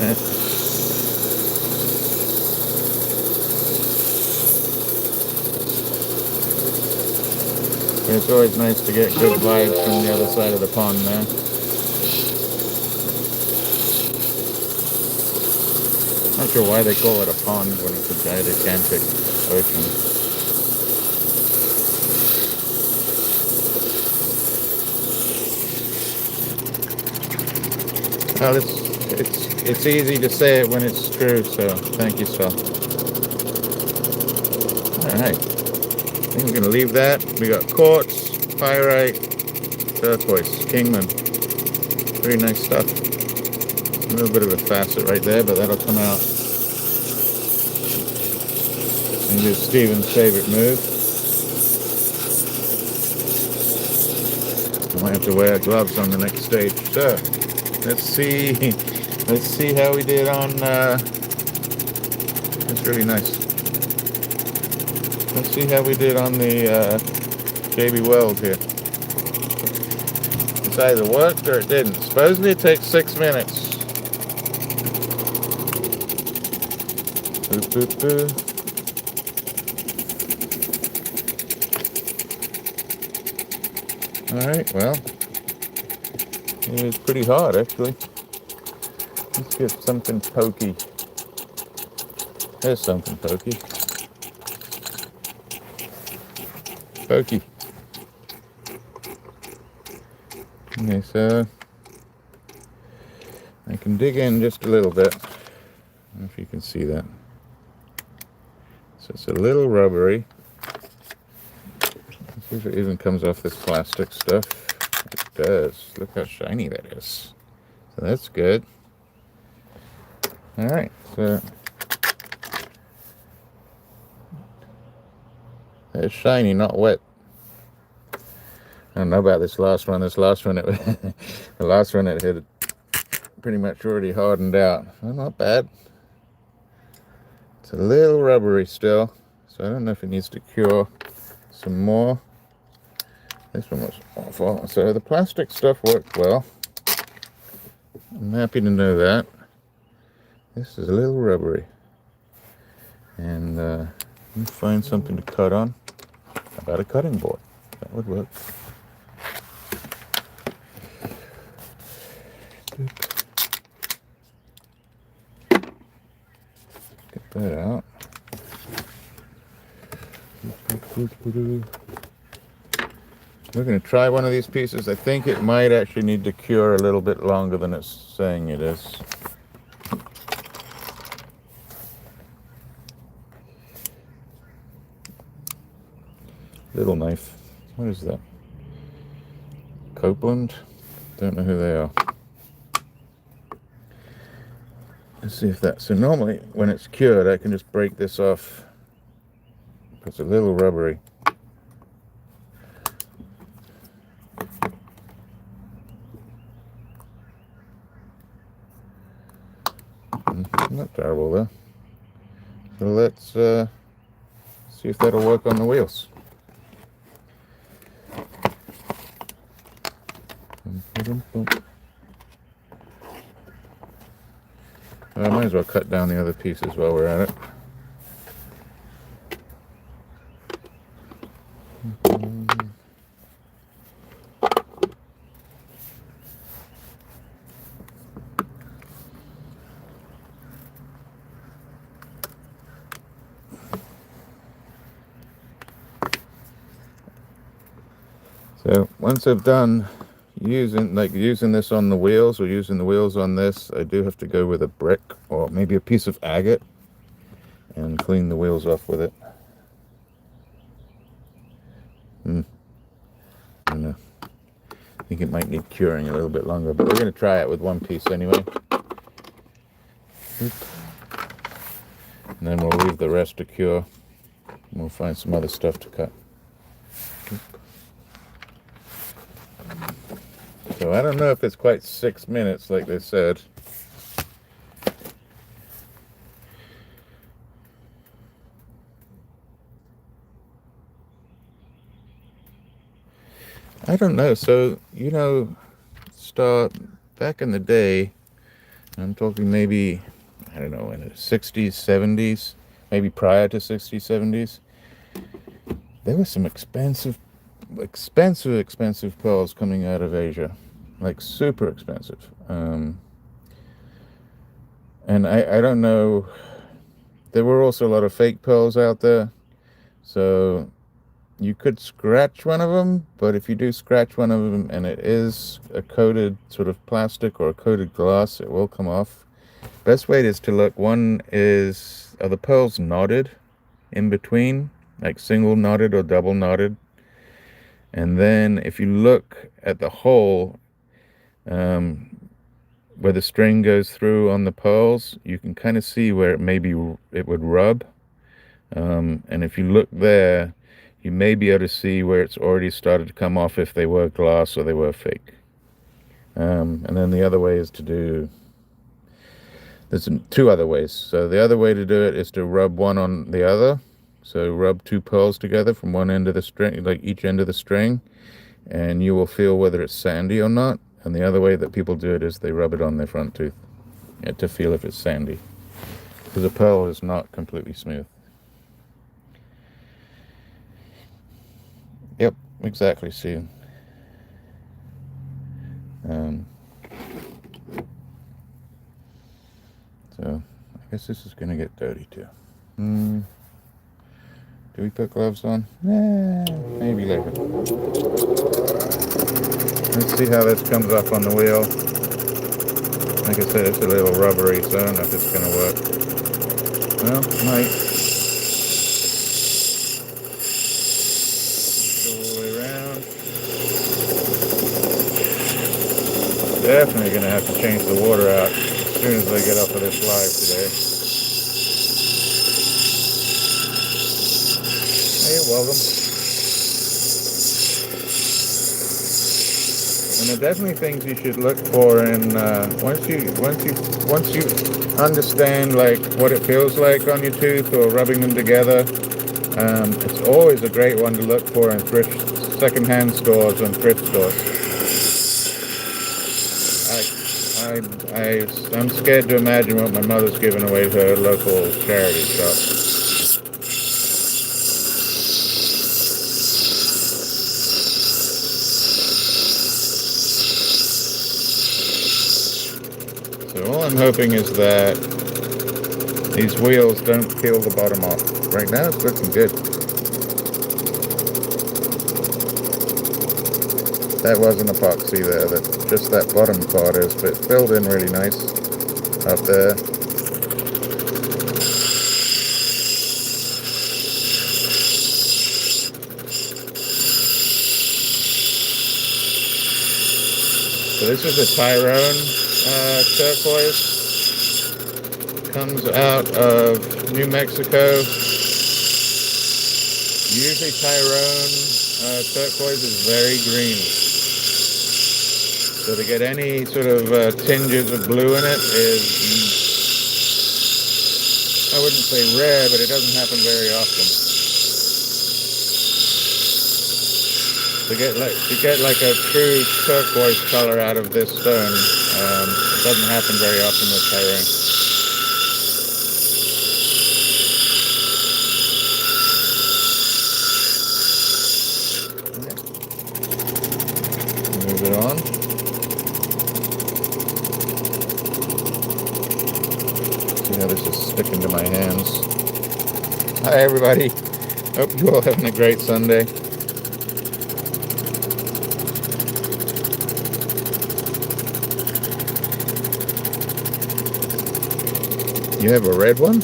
It's always nice to get good vibes from the other side of the pond there. Not sure why they call it a pond when it's a gigantic ocean. Well, it's easy to say it when it's true, so thank you, Sal. Alright. I think we're gonna leave that. We got quartz, pyrite, turquoise, Kingman. Pretty nice stuff. A little bit of a facet right there, but that'll come out. Maybe it's Steven's favorite move. I might have to wear gloves on the next stage. So, let's see how we did on, that's really nice. Let's see how we did on the JB Weld here. It's either worked or it didn't. Supposedly it takes 6 minutes. Boop, boop, boop. Alright, well, it was pretty hard actually. Let's get something pokey. There's something pokey. Pokey. Okay, so I can dig in just a little bit. I don't know if you can see that. So it's a little rubbery. Let's see if it even comes off this plastic stuff. It does. Look how shiny that is. So that's good. Alright, so it's shiny, not wet. I don't know about this last one. This last one, the last one it had pretty much already hardened out. Well, not bad. It's a little rubbery still, so I don't know if it needs to cure some more. This one was awful. So the plastic stuff worked well. I'm happy to know that. This is a little rubbery. And let me find something to cut on. How about a cutting board? That would work. Get that out. We're going to try one of these pieces. I think it might actually need to cure a little bit longer than it's saying it is. Little knife. What is that? Copeland? Don't know who they are. Let's see if that. So normally when it's cured I can just break this off. It's a little rubbery. Not terrible though. So let's see if that'll work on the wheels. I might as well cut down the other pieces while we're at it. So once I've done using this on the wheels or using the wheels on this, I do have to go with a brick or maybe a piece of agate and clean the wheels off with it. I don't know. I think it might need curing a little bit longer, but we're going to try it with one piece anyway. And then we'll leave the rest to cure. And we'll find some other stuff to cut. So I don't know if it's quite 6 minutes like they said. I don't know. So, you know, back in the day, I'm talking maybe, I don't know, in the 60s, 70s, maybe prior to 60s, 70s, there were some expensive pearls coming out of Asia. Like super expensive. And I don't know, there were also a lot of fake pearls out there. So, you could scratch one of them, but if you do scratch one of them and it is a coated sort of plastic or a coated glass, it will come off. Best way is to look. One is, are the pearls knotted in between, like single knotted or double knotted? And then if you look at the hole where the string goes through on the pearls, you can kind of see where it would rub. And if you look there, you may be able to see where it's already started to come off if they were glass or they were fake. And then the other way is to do, there's two other ways. So the other way to do it is to rub one on the other. So rub two pearls together from one end of the string, like each end of the string, and you will feel whether it's sandy or not. And the other way that people do it is they rub it on their front tooth to feel if it's sandy, because a pearl is not completely smooth. Yep, exactly, Steve. So I guess this is gonna get dirty too. Do we put gloves on? Maybe later. Let's see how this comes up on the wheel. Like I said, it's a little rubbery, so I don't know if it's gonna work. Well, it might. All the way around. Definitely gonna have to change the water out as soon as I get off of this live today. Hey, you're welcome. And there are definitely things you should look for in once you understand like what it feels like on your tooth or rubbing them together. It's always a great one to look for in secondhand stores and thrift stores. I'm scared to imagine what my mother's giving away to her local charity shop. So all I'm hoping is that these wheels don't peel the bottom off. Right now it's looking good. That wasn't epoxy there, just that bottom part is, but it's filled in really nice up there. So this is a Tyrone turquoise. Comes out of New Mexico. Usually Tyrone turquoise is very green. So to get any sort of tinges of blue in it is, I wouldn't say rare, but it doesn't happen very often. To get like a true turquoise color out of this stone, it doesn't happen very often with Tyrone. Move it on. See how this is sticking to my hands. Hi everybody. Hope you all having a great Sunday. You have a red one? I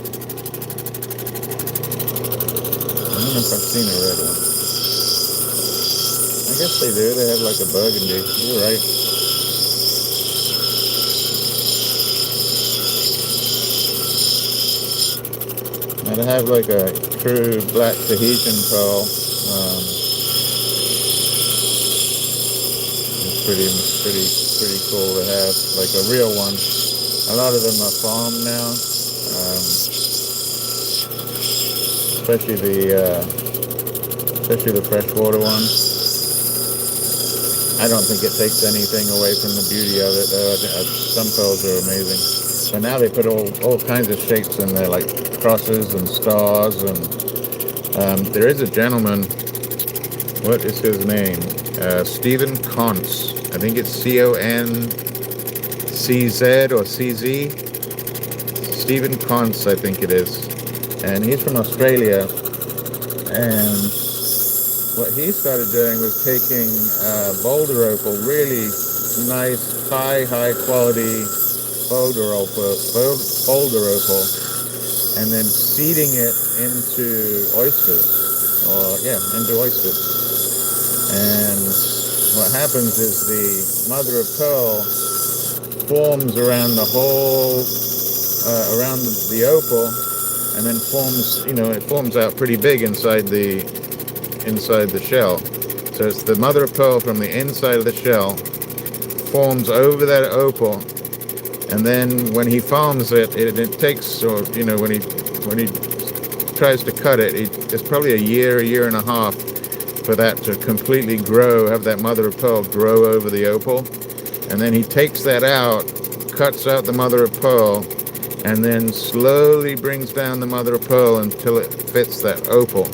don't know if I've seen a red one. I guess they do. They have like a burgundy. You're right. Now to have like a true black Tahitian pearl, it's pretty cool to have, like a real one. A lot of them are farmed now, especially the freshwater ones. I don't think it takes anything away from the beauty of it, though. Some pearls are amazing. But now they put all kinds of shapes in there, like crosses and stars. And there is a gentleman. What is his name? Stephen Conce. I think it's CONCZ or CZ. Stephen Conce, I think it is. And he's from Australia. And what he started doing was taking boulder opal, really nice, high quality boulder opal, and then seeding it into oysters, into oysters. And what happens is the mother of pearl forms around the whole, around the opal, and then forms, it forms out pretty big inside the shell. So it's the mother of pearl from the inside of the shell forms over that opal, and then when he farms it, it takes, or when he tries to cut it, it's probably a year and a half for that to completely grow, have that mother of pearl grow over the opal. And then he takes that out, cuts out the mother of pearl, and then slowly brings down the mother of pearl until it fits that opal.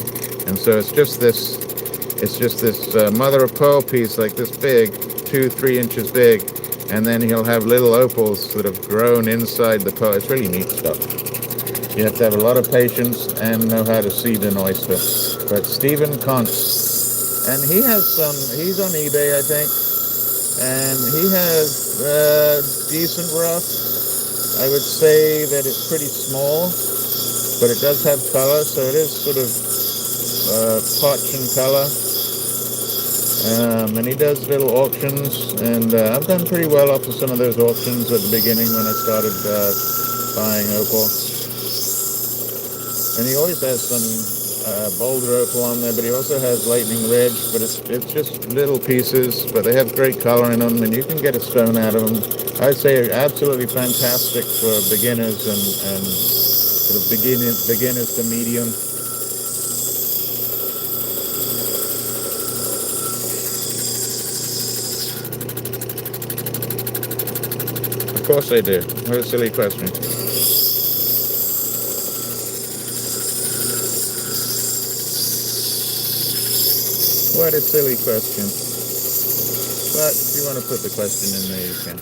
And so it's just this mother of pearl piece like this big, 2-3 inches big, and then he'll have little opals that have grown inside the pearl. It's really neat stuff. You have to have a lot of patience and know how to seed an oyster. But Stephen Kuntz, and he has he's on eBay, I think, and he has decent rough. I would say that it's pretty small, but it does have color, so it is sort of potch in color. And he does little auctions, and I've done pretty well off of some of those auctions at the beginning when I started buying opal. And he always has some boulder opal on there, but he also has lightning ridge, but it's just little pieces, but they have great color in them, and you can get a stone out of them. I'd say absolutely fantastic for beginners and sort of beginners to medium. Of course I do. What a silly question. What a silly question. But if you want to put the question in there, you can.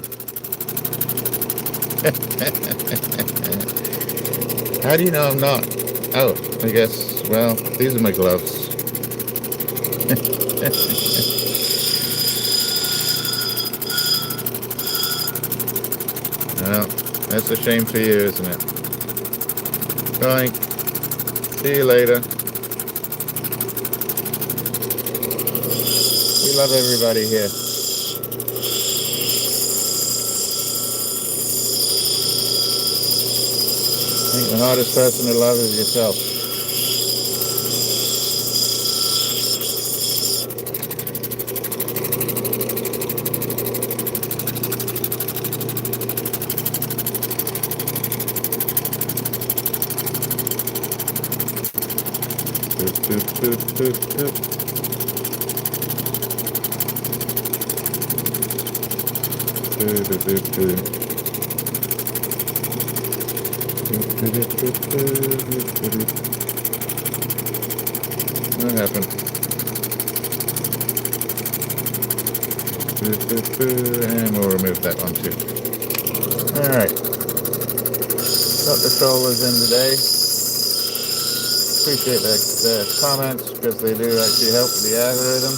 How do you know I'm not? Oh, I guess, well, these are my gloves. Well, that's a shame for you, isn't it? Bye. See you later. We love everybody here. I think the hardest person to love is yourself. What happened? And we'll remove that one too. Alright. Got the shoulders in today. Appreciate the comments, because they do actually help with the algorithm.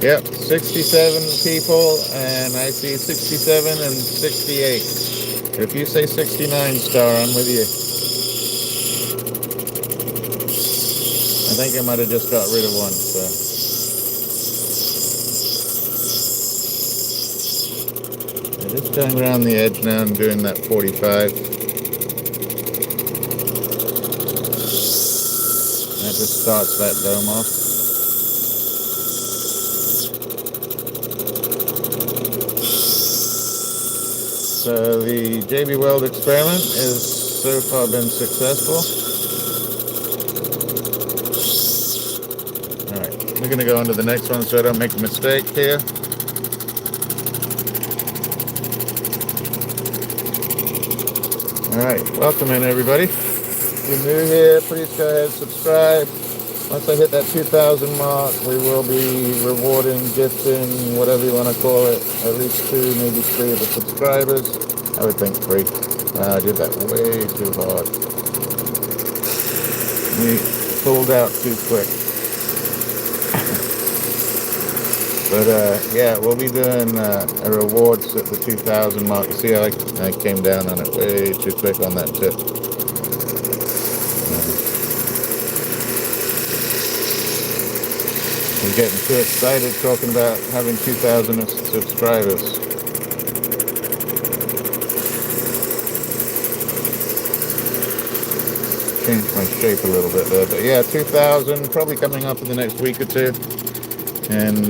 Yep, 67 people, and I see 67 and 68. If you say 69, Star, I'm with you. I think I might have just got rid of one, so. I just going around the edge now and doing that 45. That just starts that dome off. So the JB Weld experiment has so far been successful. Alright, we're going to go on to the next one so I don't make a mistake here. Alright, welcome in everybody. If you're new here, please go ahead and subscribe. Once I hit that 2,000 mark, we will be rewarding, gifting, whatever you want to call it, at least 2, maybe 3 of the subscribers. I would think 3. I did that way too hard. We pulled out too quick. But yeah, we'll be doing a rewards at the 2,000 mark. See how I came down on it way too quick on that tip. I'm getting too excited talking about having 2,000 subscribers. Changed my shape a little bit there, but yeah, 2,000 probably coming up in the next week or two. And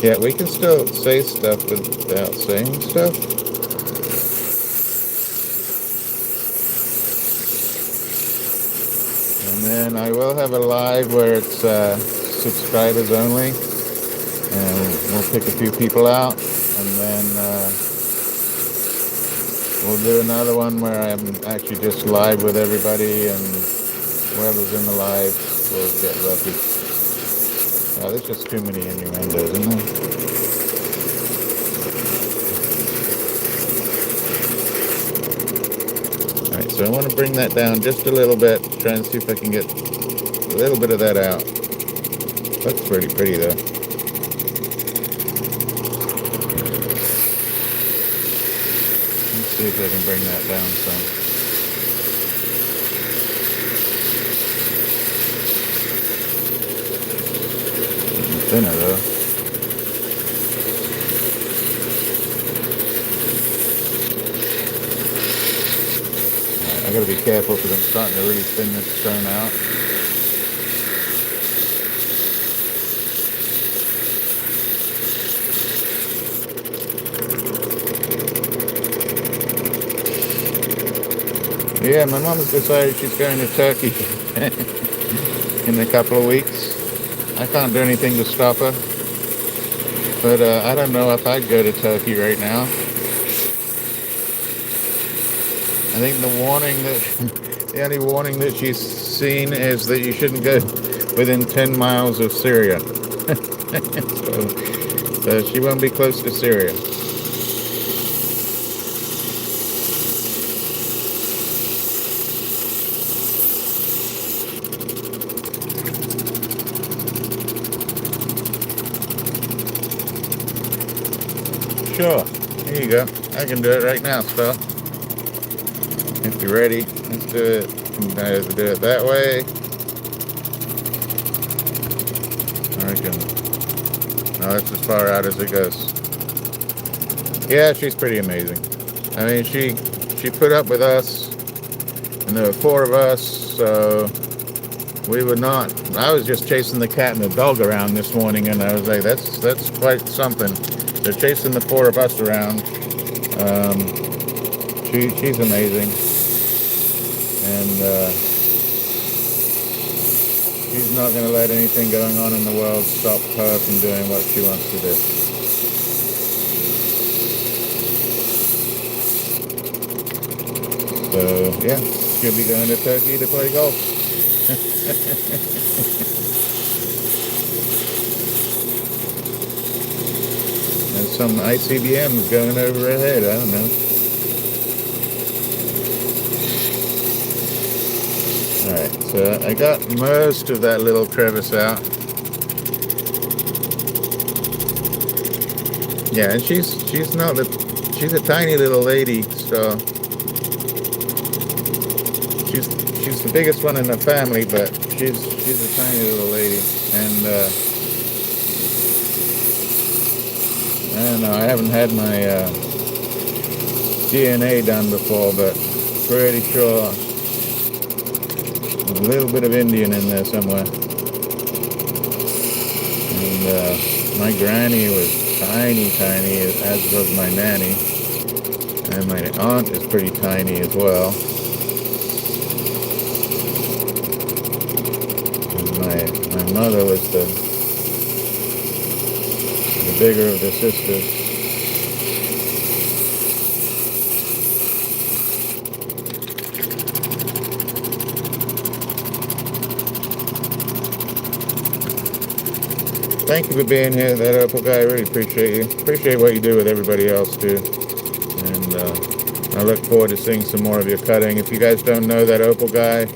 yeah, we can still say stuff without saying stuff. And then I will have a live where it's subscribers only, and we'll pick a few people out, and then we'll do another one where I'm actually just live with everybody, and whoever's in the live will get lucky. Oh, there's just too many innuendos, isn't there? Alright, so I want to bring that down just a little bit, try and see if I can get a little bit of that out. Looks pretty pretty though. Let's see if I can bring that down some. Thinner though. Right, I gotta be careful because I'm starting to really thin this stone out. Yeah, my mom's decided she's going to Turkey in a couple of weeks. I can't do anything to stop her, but I don't know if I'd go to Turkey right now. I think the only warning that she's seen is that you shouldn't go within 10 miles of Syria. so she won't be close to Syria. Sure, here you go. I can do it right now, Star. If you're ready, let's do it. Do it that way. I reckon. No, that's as far out as it goes. Yeah, she's pretty amazing. I mean, she put up with us, and there were 4 of us, so we were not. I was just chasing the cat and the dog around this morning, and I was like, that's quite something. They're chasing the 4 of us around. She's amazing, and she's not going to let anything going on in the world stop her from doing what she wants to do. So yeah, she'll be going to Turkey to play golf. And some ICBMs going over her head, I don't know. Alright, so I got most of that little crevice out. Yeah, and she's a tiny little lady, so she's the biggest one in the family, but she's a tiny little lady, and I don't know, I haven't had my DNA done before, but pretty sure there's a little bit of Indian in there somewhere. And my granny was tiny, as was my nanny, and my aunt is pretty tiny as well. My mother was the bigger of the sisters. Thank you for being here, that Opal guy. I really appreciate you. Appreciate what you do with everybody else too. And I look forward to seeing some more of your cutting. If you guys don't know that Opal guy,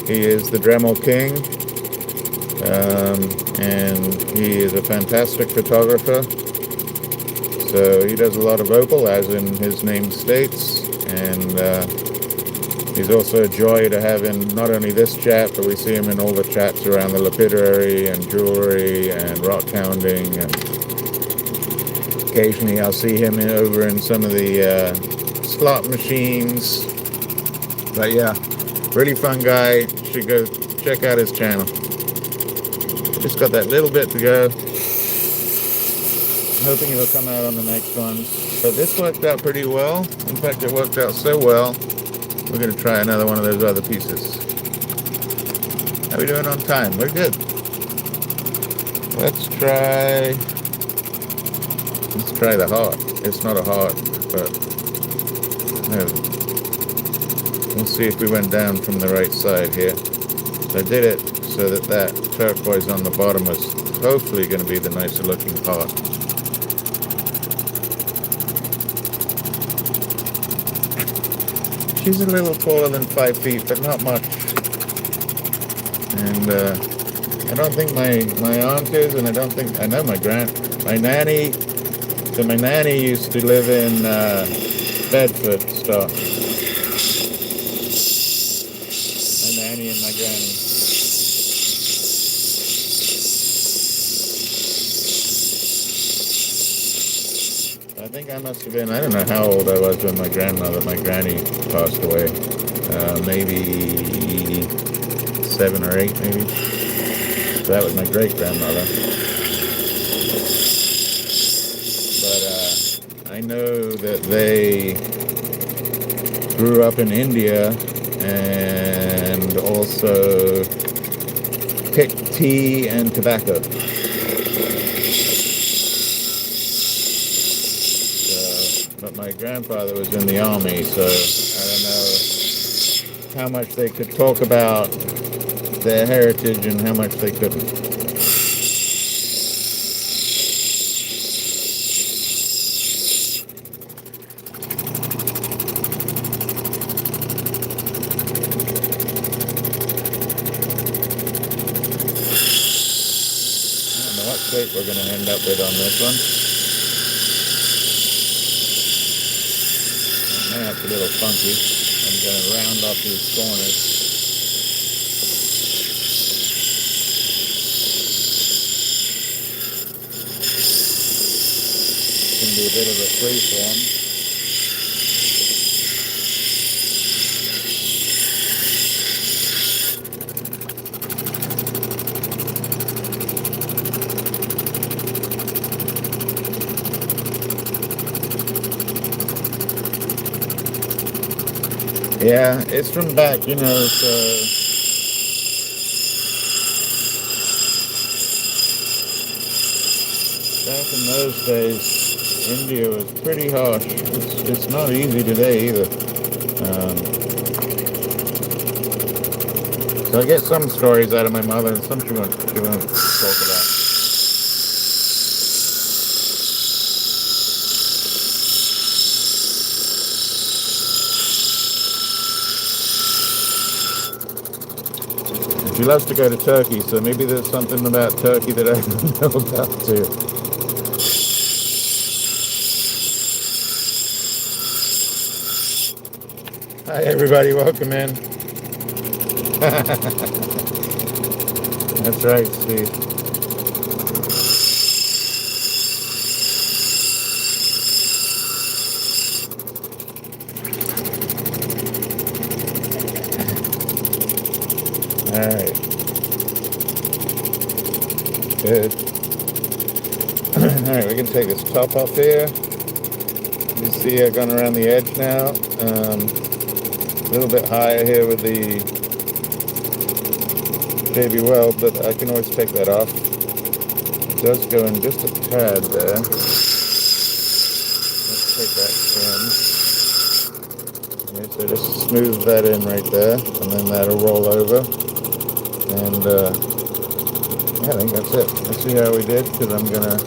he is the Dremel King, and he is a fantastic photographer. So he does a lot of Opal, as in his name states, and he's also a joy to have in not only this chat, but we see him in all the chats around the lapidary and jewelry and rock hounding, and occasionally I'll see him over in some of the slot machines. But yeah, really fun guy. Should go check out his channel. Just got that little bit to go. I'm hoping it'll come out on the next one. But this worked out pretty well. In fact, it worked out so well, we're going to try another one of those other pieces. How are we doing on time? We're good. Let's try the heart. It's not a heart, but we'll see if we went down from the right side here. So I did it so that turquoise on the bottom was hopefully going to be the nicer looking heart. She's a little taller than 5 feet, but not much. And I don't think my aunt is, and I don't think, I know my nanny. So my nanny used to live in Bedford, Stock. My nanny and my granny. I think I must have been, I don't know how old I was when my granny passed away. Maybe 7 or 8, maybe. So that was my great-grandmother. But I know that they grew up in India and also picked tea and tobacco. But my grandfather was in the army, so I don't know how much they could talk about their heritage and how much they couldn't. I don't know what shape we're going to end up with on this one. That's a little funky. I'm going to round off these corners. It's going to be a bit of a freeform. Yeah, it's from back, so back in those days, India was pretty harsh. It's not easy today either. So I get some stories out of my mother and some she won't talk about. She loves to go to Turkey, so maybe there's something about Turkey that I don't know about too. Hi everybody, welcome in. That's right, Steve. Alright. Good. Alright, we can take this top off here. You see I've gone around the edge now. A little bit higher here with the JB Weld, but I can always take that off. It does go in just a tad there. Let's take that in. Okay, so just smooth that in right there, and then that'll roll over. And yeah, I think that's it. Let's see how we did, because I'm gonna,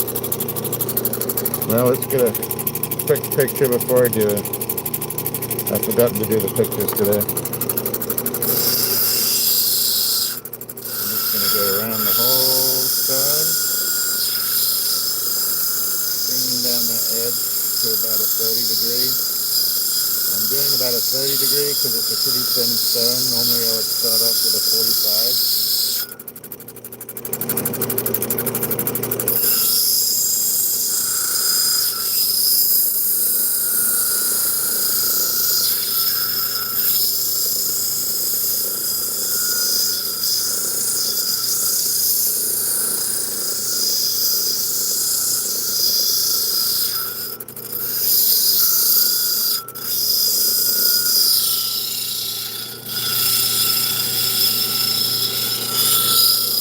well, let's get a quick picture before I do it. I forgot to do the pictures today. I'm just going to go around the whole stone, bringing down that edge to about a 30 degree. I'm doing about a 30 degree because it's a pretty thin stone. Normally I would start off with a 45.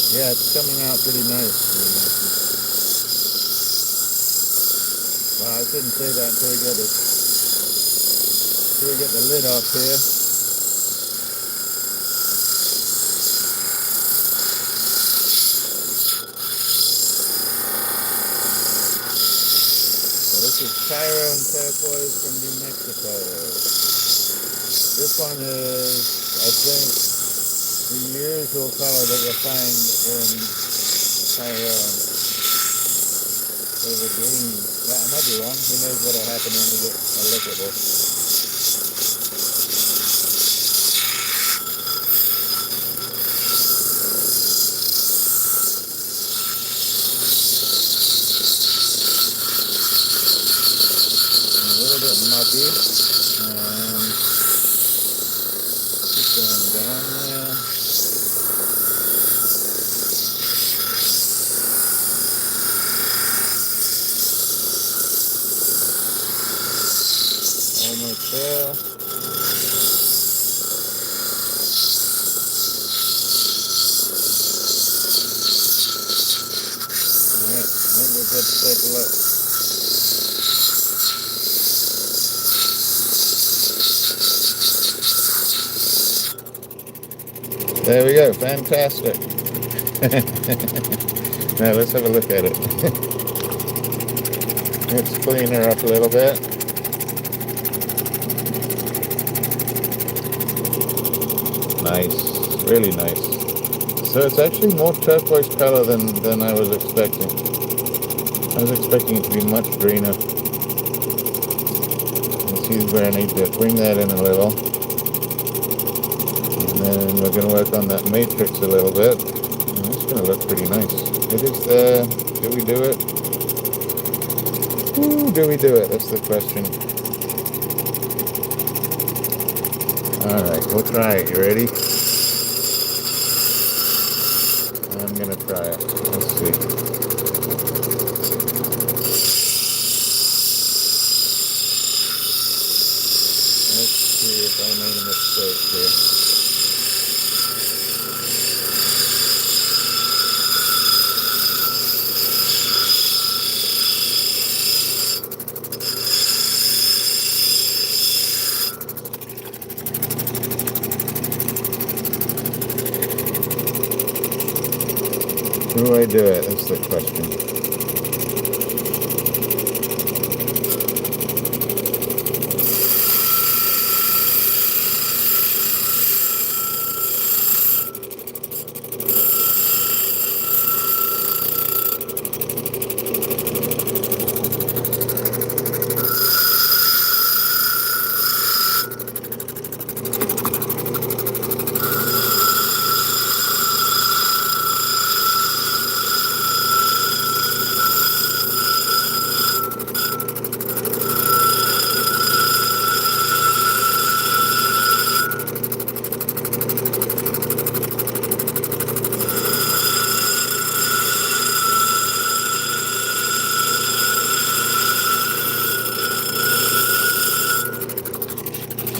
Yeah, it's coming out pretty nice. Well, I shouldn't say that until we get the lid off here. So this is Tyrone Turquoise from New Mexico. This one is, I think, the usual color that you'll find in Tyrone. There's a green. Well, I might be wrong. Who knows what will happen when we get a look at this. A little bit mucky. And keep going down there. Almost there. Alright, I think we're good to take a look. There we go, fantastic. Now let's have a look at it. Let's clean her up a little bit. Nice, really nice. So it's actually more turquoise color than I was expecting. I was expecting it to be much greener. Let's see where I need to bring that in a little. And then we're going to work on that matrix a little bit. And it's going to look pretty nice. It is there. Do we do it? Ooh, do we do it? That's the question. Alright, we'll try it. You ready? I'm going to try it. Let's see. Let's see if I made a mistake here. How do I do it? That's the question.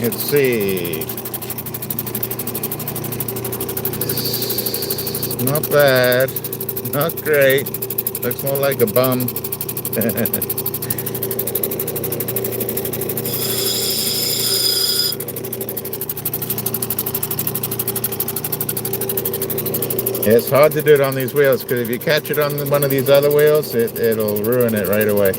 Let's see. Not bad. Not great. Looks more like a bum. It's hard to do it on these wheels because if you catch it on one of these other wheels, it'll ruin it right away.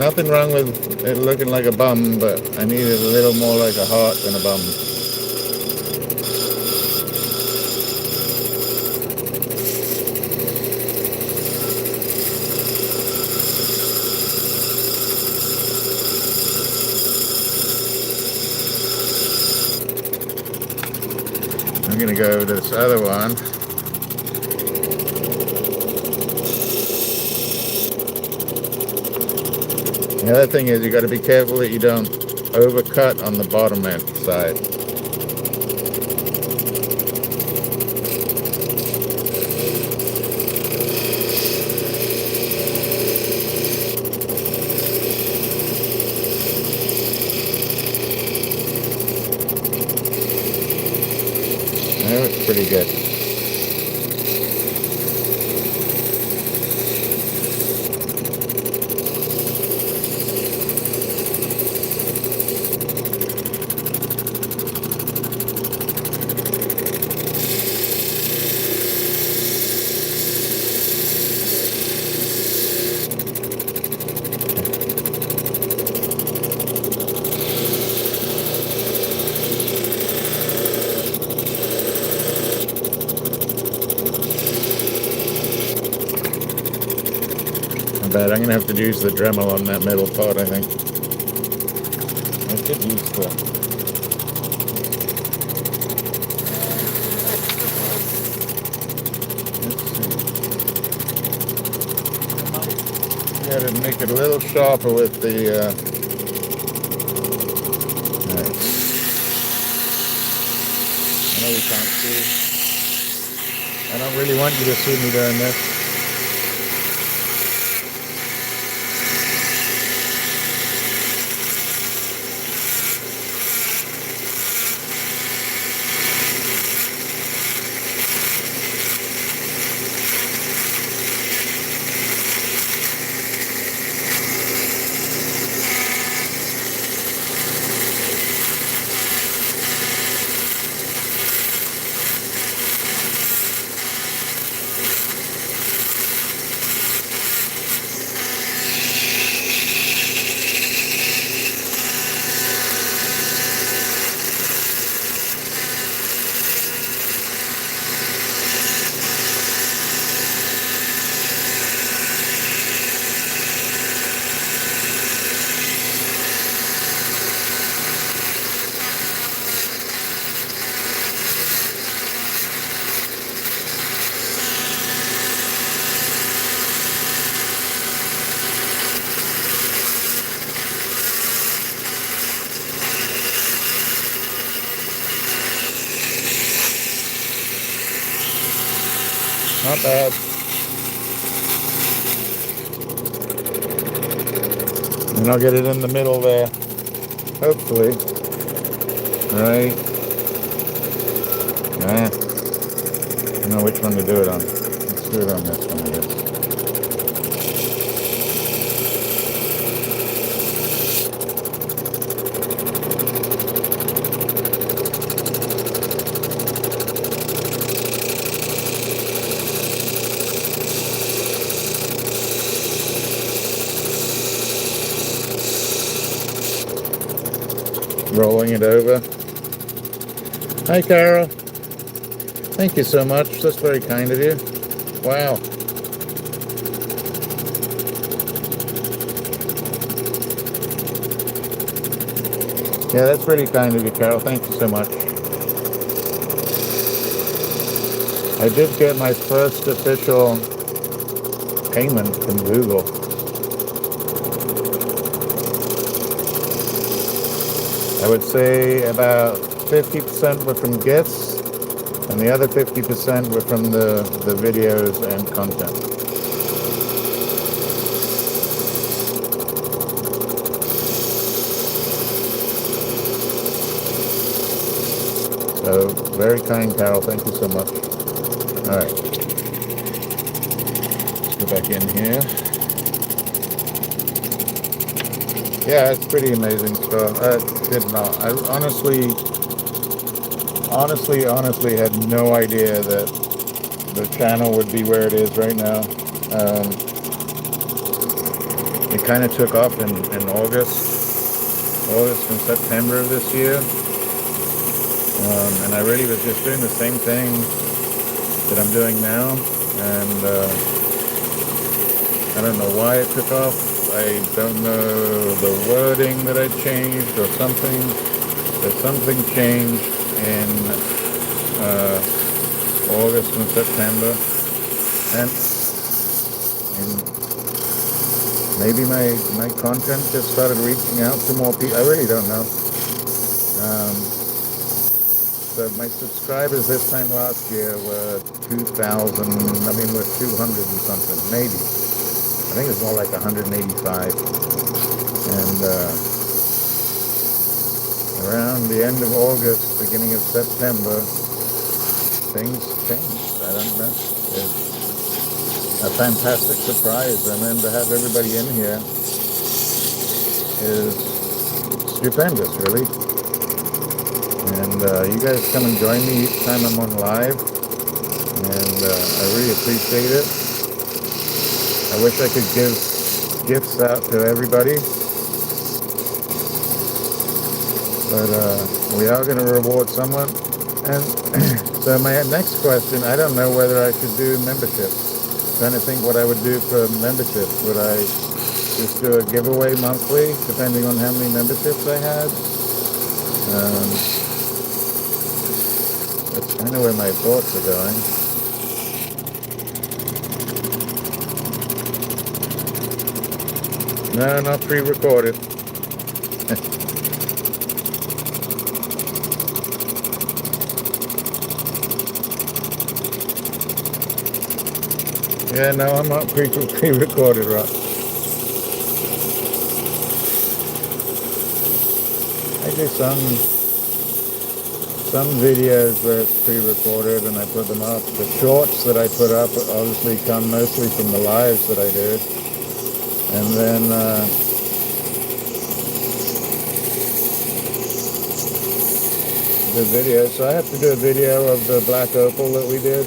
nothing wrong with it looking like a bum, but I need it a little more like a heart than a bum. I'm gonna go to this other one. The other thing is you got to be careful that you don't overcut on the bottom side. That looks pretty good. But I'm gonna have to use the Dremel on that middle part, I think. I could use the... Let's see. Gotta make it a little sharper with the... Right. I know you can't see. I don't really want you to see me doing this. Not bad. And I'll get it in the middle there. Hopefully. Right. I don't know which one to do it on. Let's do it on this one, I guess. Rolling it over. Hi, Carol. Thank you so much. That's very kind of you. Wow. Yeah, that's really kind of you, Carol. Thank you so much. I did get my first official payment from Google. I would say about 50% were from gifts, and the other 50% were from the videos and content. So, very kind, Carol. Thank you so much. All right. Let's go back in here. Yeah, it's pretty amazing stuff. I did not. I honestly had no idea that the channel would be where it is right now. It kind of took off in August and September of this year. And I really was just doing the same thing that I'm doing now. And I don't know why it took off. I don't know the wording that I changed or something. But something changed in August and September. And maybe my content just started reaching out to more people. I really don't know. So my subscribers this time last year were 2,000, were 200 and something, maybe. I think it's more like 185. And around the end of August, beginning of September, things changed. I don't know. It's a fantastic surprise. And then to have everybody in here is stupendous, really. And you guys come and join me each time I'm on live, and I really appreciate it. I wish I could give gifts out to everybody, but we are going to reward someone. And so my next question, I don't know whether I should do membership. Trying to think what I would do for membership. Would I just do a giveaway monthly, depending on how many memberships I had? That's kind of where my thoughts are going. No, not pre-recorded. Yeah, no, I'm not pre-recorded, Rock. I do some videos where it's pre-recorded and I put them up. The shorts that I put up obviously come mostly from the lives that I do. And then the video. So I have to do a video of the black opal that we did.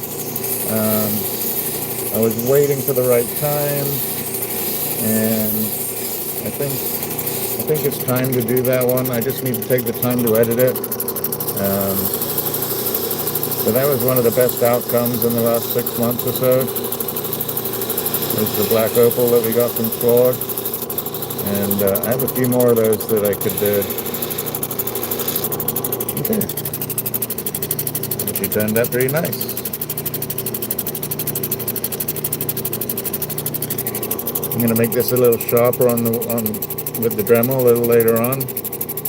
I was waiting for the right time, and I think it's time to do that one. I just need to take the time to edit it. So that was one of the best outcomes in the last 6 months or so. Was the black opal that we got from Claude, and I have a few more of those that I could do. Okay, she turned out pretty nice. I'm gonna make this a little sharper with the Dremel a little later on,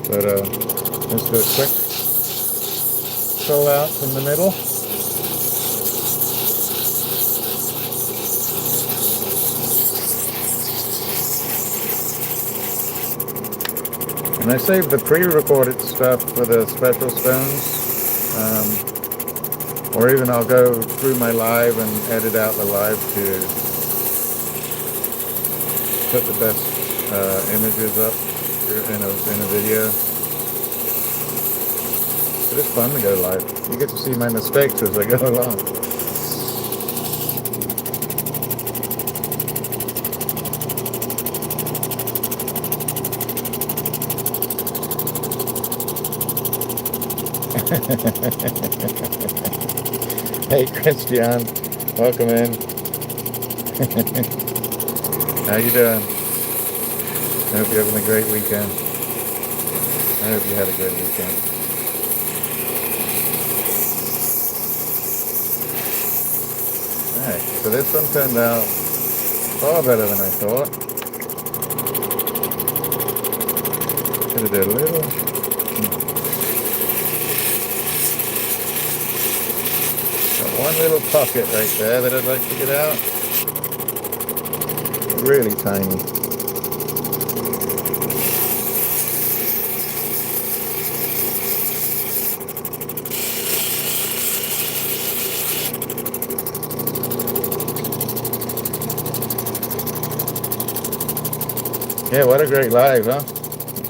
but let's do a quick pull out from the middle. And I saved the pre-recorded stuff for the special stones, or even I'll go through my live and edit out the live to put the best images up in a video. But it's fun to go live. You get to see my mistakes as I go along. Hey Christian, welcome in. How you doing? I hope you're having a great weekend. I hope you had a great weekend. Alright, so this one turned out far better than I thought. Could have did a little. Got one little pocket right there that I'd like to get out. Really tiny. Yeah, what a great live, huh?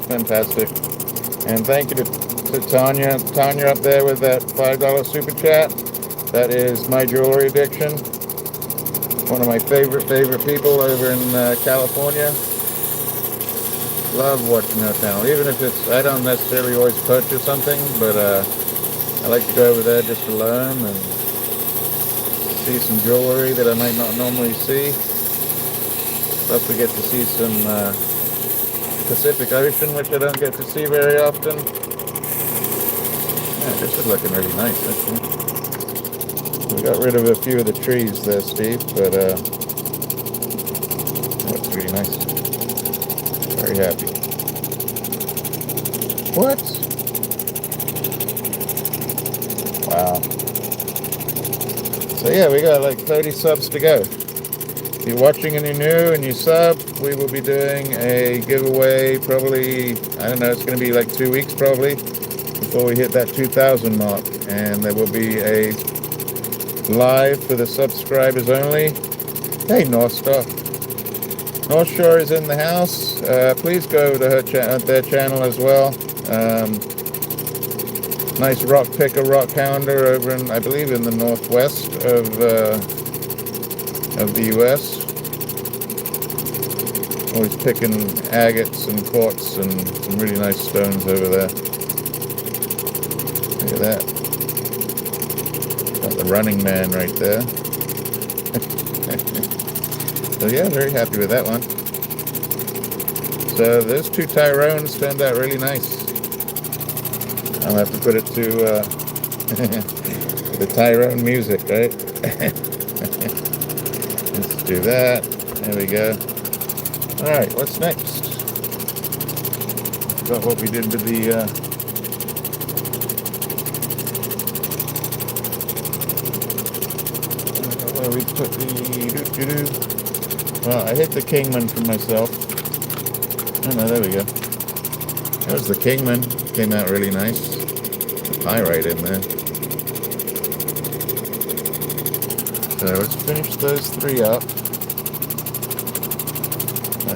Fantastic. And thank you to Tanya up there with that $5 super chat. That is My Jewelry Addiction. One of my favorite people over in California. love watching her channel, even if it's, I don't necessarily always purchase something, but I like to go over there just to learn and see some jewelry that I might not normally see. Plus we get to see some Pacific Ocean, which I don't get to see very often. Yeah, this is looking really nice, actually. We got rid of a few of the trees there, Steve, but looks really nice. Very happy. What? Wow. So yeah, we got like 30 subs to go. If you're watching and you're new and you sub, we will be doing a giveaway probably, I don't know, it's going to be like 2 weeks probably before we hit that 2,000 mark. And there will be a live for the subscribers only. Hey, North Star. North Shore is in the house. Please go to her their channel as well. Nice rock picker, rock pounder over in, I believe, in the northwest of the U.S. Always picking agates and quartz and some really nice stones over there. Look at that. Got the Running Man right there. So yeah, very happy with that one. So those two Tyrones turned out really nice. I'll have to put it to the Tyrone music, right? Let's do that. There we go. Alright, what's next? Forgot what we did with the where we put the well, I hit the Kingman for myself. Oh no, there we go. There's the Kingman. Came out really nice. Pyrite in there. So let's finish those three up.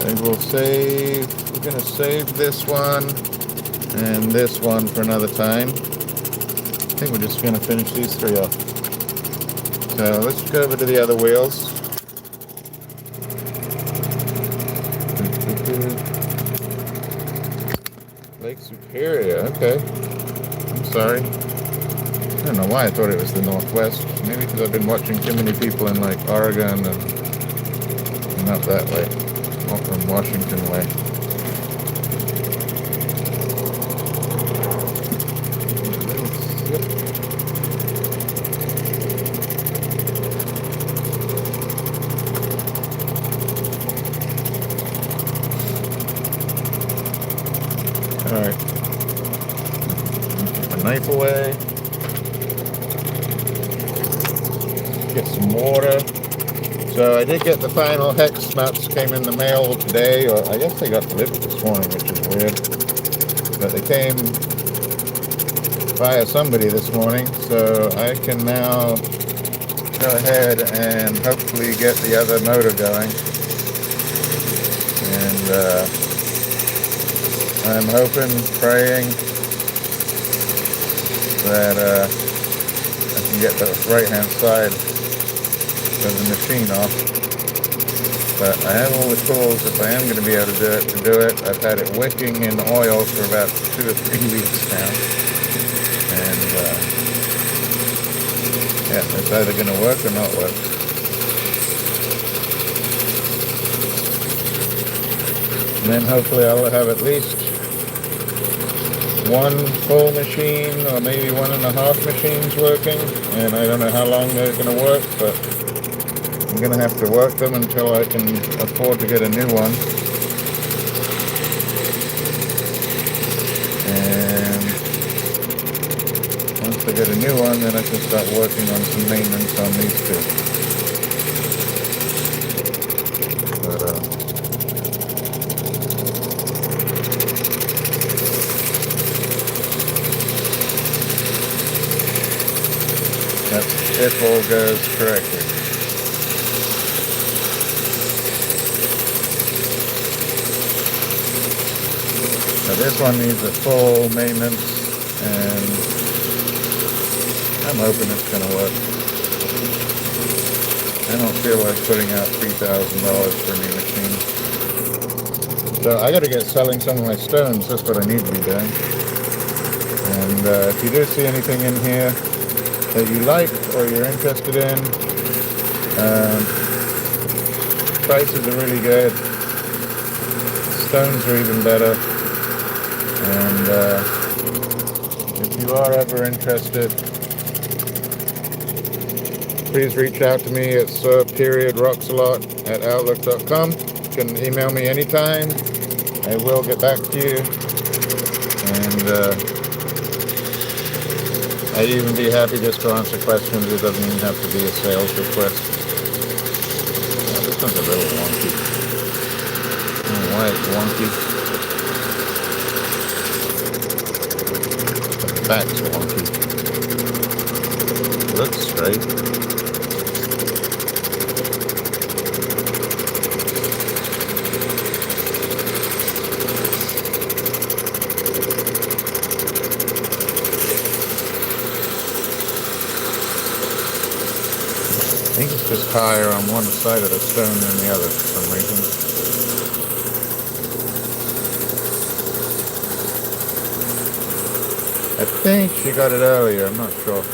I will save. We're going to save this one and this one for another time. I think we're just going to finish these three up. So let's go over to the other wheels. Lake Superior, okay. I'm sorry. I don't know why I thought it was the Northwest. Maybe because I've been watching too many people in like Oregon and not that way. Not from Washington way. Alright. Put my knife away. Get some water. So I did get the final hex nuts, came in the mail today, or I guess they got delivered this morning, which is weird. But they came via somebody this morning, so I can now go ahead and hopefully get the other motor going. And I'm hoping, praying that I can get the right-hand side of the machine off. But I have all the tools if I am going to be able to do it. I've had it wicking in oil for about 2 or 3 weeks now. And yeah, it's either going to work or not work. And then hopefully I'll have at least one full machine or maybe 1.5 machines working, and I don't know how long they're going to work, but I'm going to have to work them until I can afford to get a new one. And once I get a new one, then I can start working on some maintenance on these two. But that's if all goes correctly. Now this one needs a full maintenance, and I'm hoping it's going to work. I don't feel like putting out $3,000 for a new machine. So I got to get selling some of my stones. That's what I need to be doing. And if you do see anything in here that you like or you're interested in, prices are really good. Stones are even better. And if you are ever interested, please reach out to me at sir.rocksalot@outlook.com. You can email me anytime. I will get back to you. And I'd even be happy just to answer questions. It doesn't even have to be a sales request. Oh, this one's a little wonky. I don't know why it's wonky. The back's wonky. It looks straight. I think it's just higher on one side of the stone than the other for some reason. I think she got it earlier, I'm not sure.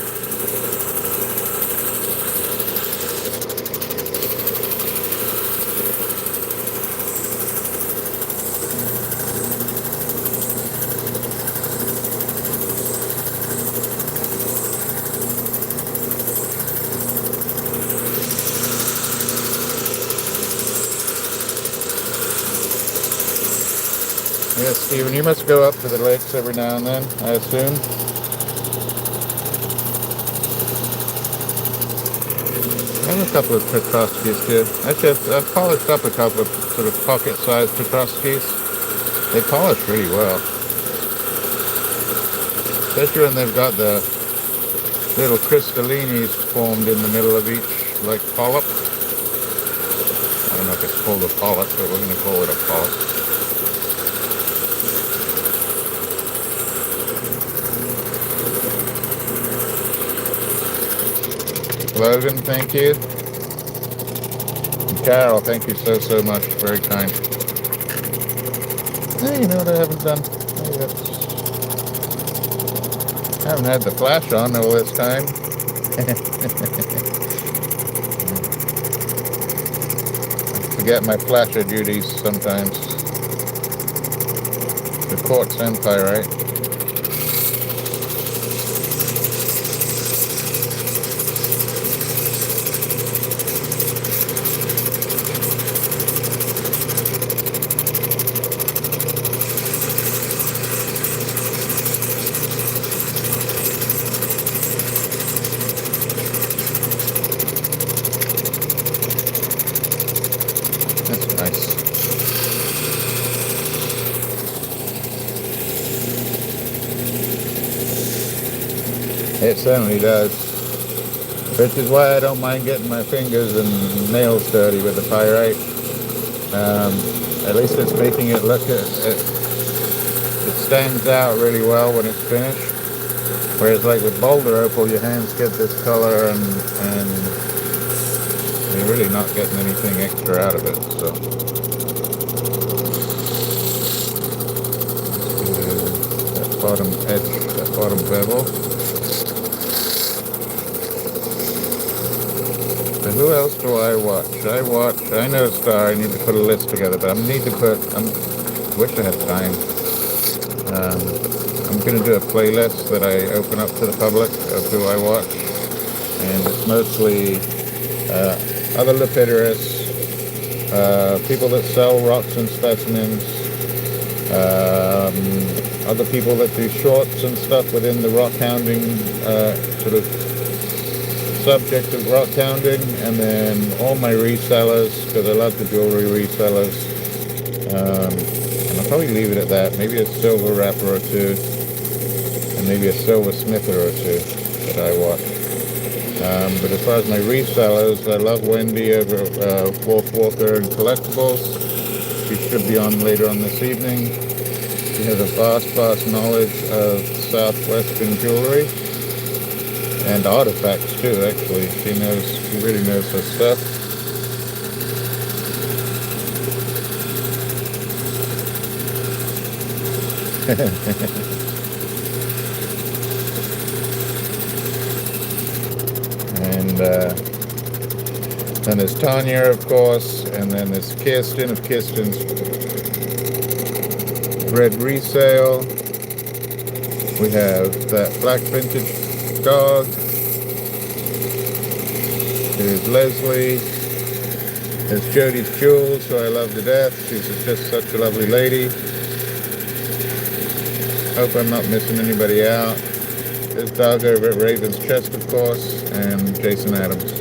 Yes, Stephen, you must go up to the lakes every now and then, I assume. I have a couple of Turquoises here. Actually, I've polished up a couple of sort of pocket-sized Turquoises. They polish really well. Especially when they've got the little crystallinis formed in the middle of each, like, polyp. I don't know if it's called a polyp, but we're going to call it a polyp. Logan, thank you. And Carol, thank you so much. Very kind. Hey, you know what I haven't done? I haven't had the flash on all this time. I forget my flasher duties sometimes. The quartz empire, right? It certainly does. Which is why I don't mind getting my fingers and nails dirty with the pyrite. At least it's making it look, it stands out really well when it's finished. Whereas like with boulder opal, your hands get this color and you're really not getting anything extra out of it. So that bottom edge, that bottom bevel. Who else do I watch? I know Star, I need to put a list together, but I wish I had time. I'm going to do a playlist that I open up to the public of who I watch. And it's mostly other lapidarists, people that sell rocks and specimens, other people that do shorts and stuff within the rock hounding sort of subject of rock hounding, and then all my resellers, because I love the jewelry resellers. And I'll probably leave it at that. Maybe a silver wrapper or two, and maybe a silver smither or two that I watch. But as far as my resellers, I love Wendy over Wolf Walker and Collectibles. She should be on later on this evening. She has a vast knowledge of Southwestern jewelry. And artifacts too, actually. She really knows her stuff. And then there's Tanya, of course, and then there's Kirsten of Kirsten's Red Resale. We have that black vintage dog. There's Leslie. There's Jody's Jewels, who I love to death. She's just such a lovely lady. Hope I'm not missing anybody out. There's Doug over at Raven's Chest, of course, and Jason Adams.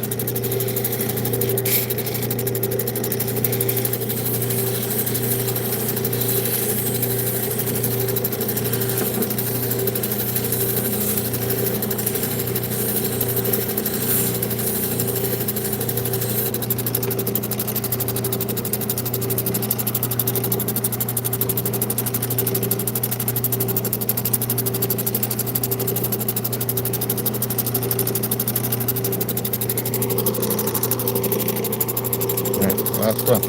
Last one.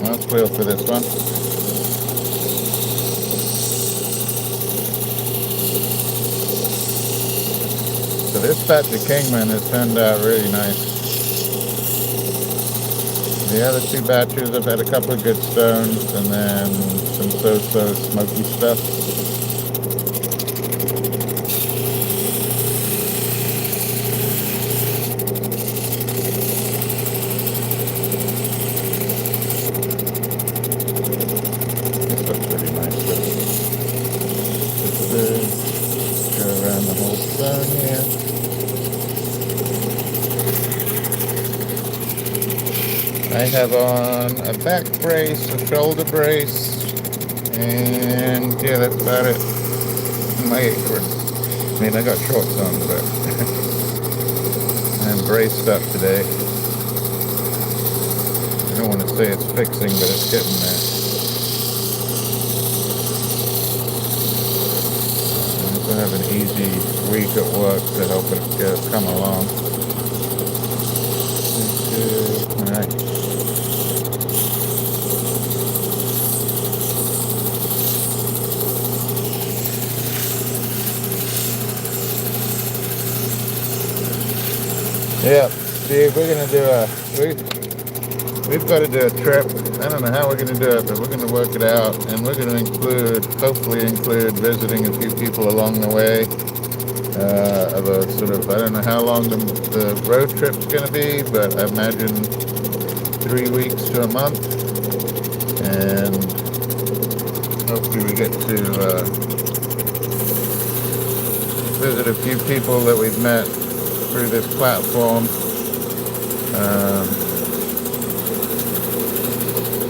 Last wheel for this one. So this batch of Kingman has turned out really nice. The other two batches have had a couple of good stones and then some so-so smoky stuff. I have on a back brace, a shoulder brace, and yeah, that's about it. My apron. I mean, I got shorts on, but I'm braced up today. I don't want to say it's fixing, but it's getting there. I have an easy week at work to help it come along. All right. Yeah, Steve, we're gonna do we've got to do a trip. I don't know how we're gonna do it, but we're gonna work it out, and we're gonna hopefully include visiting a few people along the way. Of a sort of, I don't know how long the road trip's gonna be, but I imagine 3 weeks to a month, and hopefully we get to visit a few people that we've met through this platform,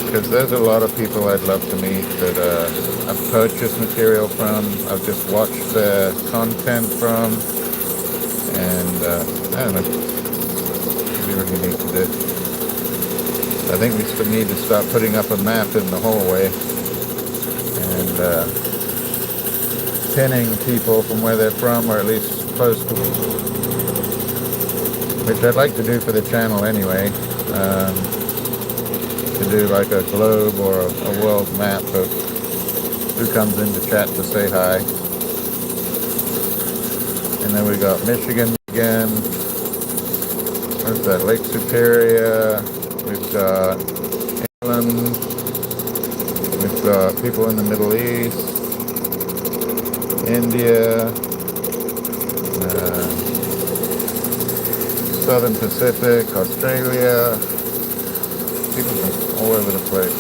because there's a lot of people I'd love to meet that I've purchased material from, I've just watched their content from, and I don't know, it'd be really neat to do. I think we still need to start putting up a map in the hallway and pinning people from where they're from, or at least close to, which I'd like to do for the channel anyway, to do like a globe or a world map of who comes into chat to say hi. And then we got Michigan again. Where's that? Lake Superior. We've got England. We've got people in the Middle East, India, Southern Pacific, Australia, people from all over the place.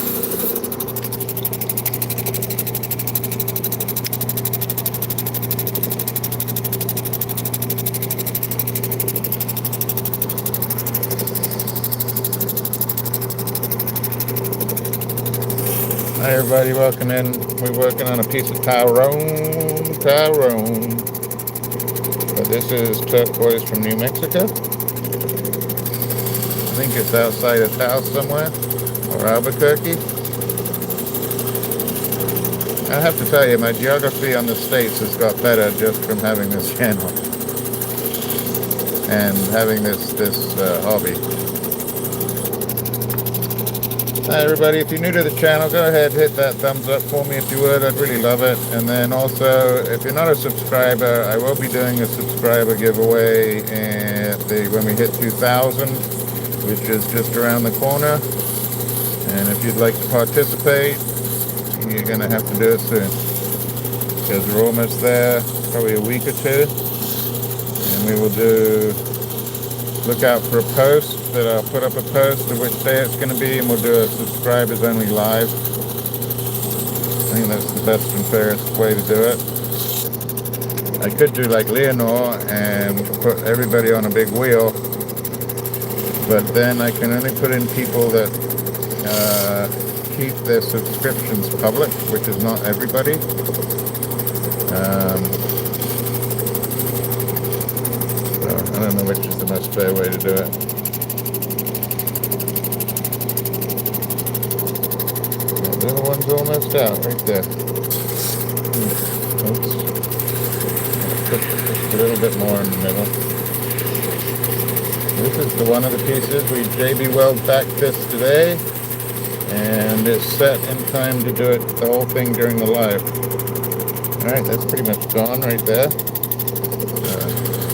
Hi everybody, welcome in. We're working on a piece of Tyrone. But this is Turquoise from New Mexico. I think it's outside of Taos somewhere, or Albuquerque. I have to tell you, my geography on the states has got better just from having this channel and having this hobby. Hi everybody, if you're new to the channel, go ahead, hit that thumbs up for me if you would. I'd really love it. And then also, if you're not a subscriber, I will be doing a subscriber giveaway when we hit 2,000, which is just around the corner. And if you'd like to participate, you're going to have to do it soon, because we're almost there, probably a week or two. And we will look out for a post that I'll put up a post of which day it's going to be, and we'll do a subscribers only live. I think that's the best and fairest way to do it. I could do like Leonore and put everybody on a big wheel, but then I can only put in people that keep their subscriptions public, which is not everybody. So I don't know which is the most fair way to do it. The other one's almost out, right there. Oops. Put just a little bit more in the middle. This is one of the pieces we JB Weld back this today, and it's set in time to do it the whole thing during the live. Alright, that's pretty much gone right there.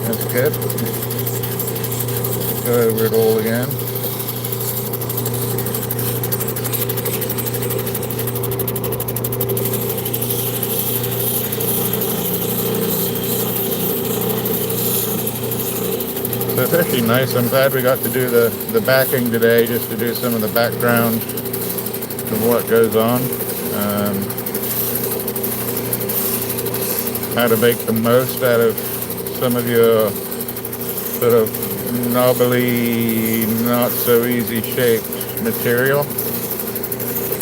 That's good. Go over it all again. So it's actually nice. I'm glad we got to do the backing today, just to do some of the background of what goes on. How to make the most out of some of your sort of knobbly, not so easy shaped material.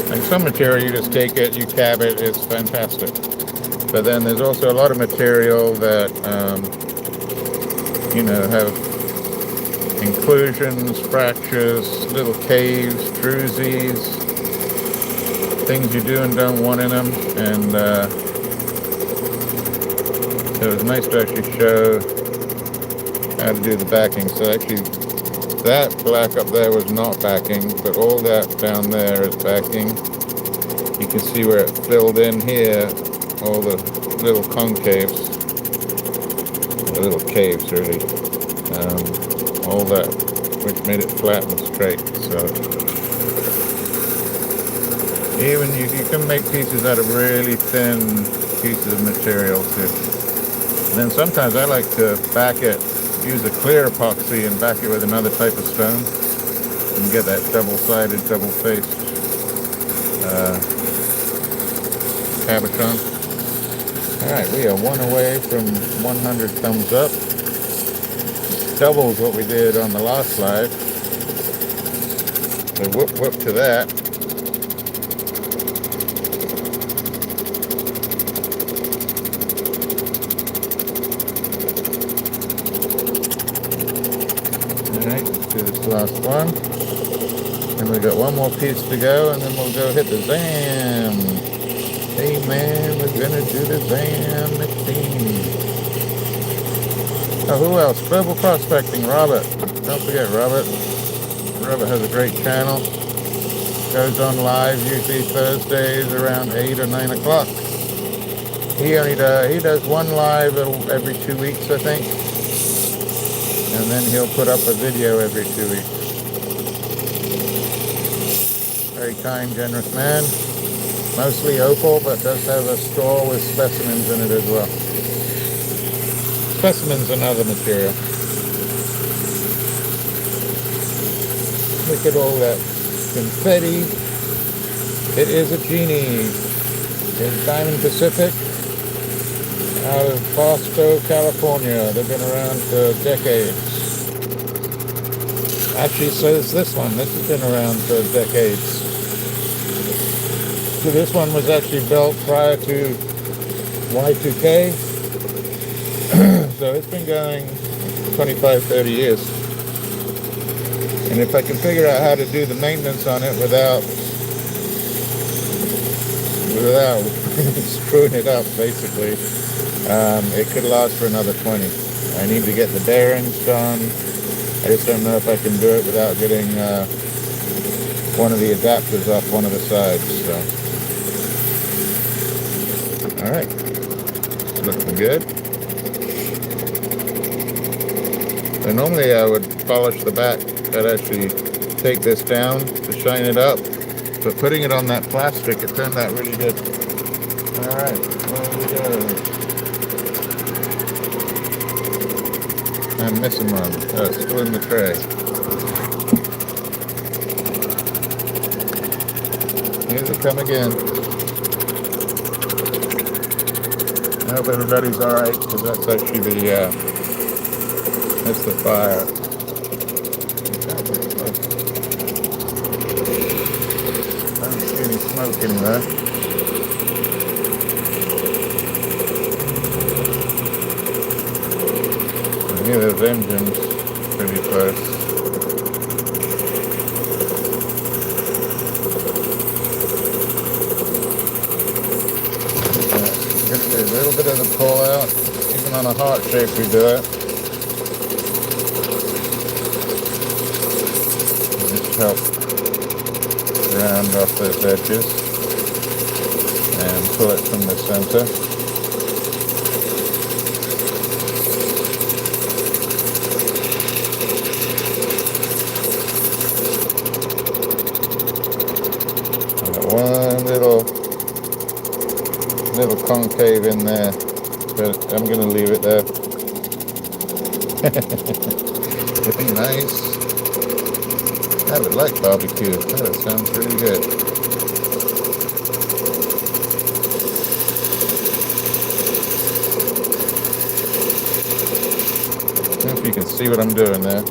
Like some material, you just take it, you cab it, it's fantastic. But then there's also a lot of material that, you know, have inclusions, fractures, little caves, drusies, things you do and don't want in them. And so it was nice to actually show how to do the backing. So actually that black up there was not backing, but all that down there is backing. You can see where it filled in here, all the little concaves, the little caves really, all that, which made it flat and straight. So even you can make pieces out of really thin pieces of material too. And then sometimes I like to back it, use a clear epoxy and back it with another type of stone, and get that double-sided, double-faced cabochon. Alright, we are one away from 100 thumbs up. Doubles what we did on the last live. So whoop whoop to that. Alright, let's do this last one. And we got one more piece to go, and then we'll go hit the Zam. Hey man, we're gonna do the Zam machine. Oh, who else? Global Prospecting, Robert. Don't forget Robert. Robert has a great channel. Goes on live usually Thursdays around 8 or 9 o'clock. He does one live every 2 weeks, I think. And then he'll put up a video every 2 weeks. Very kind, generous man. Mostly opal, but does have a store with specimens in it as well. Specimens and other material. Look at all that confetti. It is a genie. It's Diamond Pacific out of Bosco, California. They've been around for decades. Actually, so is this one. This has been around for decades. So this one was actually built prior to Y2K. So it's been going 25, 30 years. And if I can figure out how to do the maintenance on it without screwing it up, basically, it could last for another 20. I need to get the bearings done. I just don't know if I can do it without getting one of the adapters off one of the sides. So, all right, looking good. So normally I would polish the back. I'd actually take this down to shine it up, but putting it on that plastic, it turned out really good. All right, there we go. I'm missing one. Oh, it's still in the tray. Here they come again. I hope everybody's all right, because that's actually that's the fire. I don't see any smoke anywhere. I hear those engines pretty close. Gonna do a little bit of the pull out, even on a heart shape we do it. Just help round off those edges and pull it from the center. One little concave in there, but I'm going to leave it there. Looking nice. I would like barbecue. That sounds pretty good. I don't know if you can see what I'm doing there.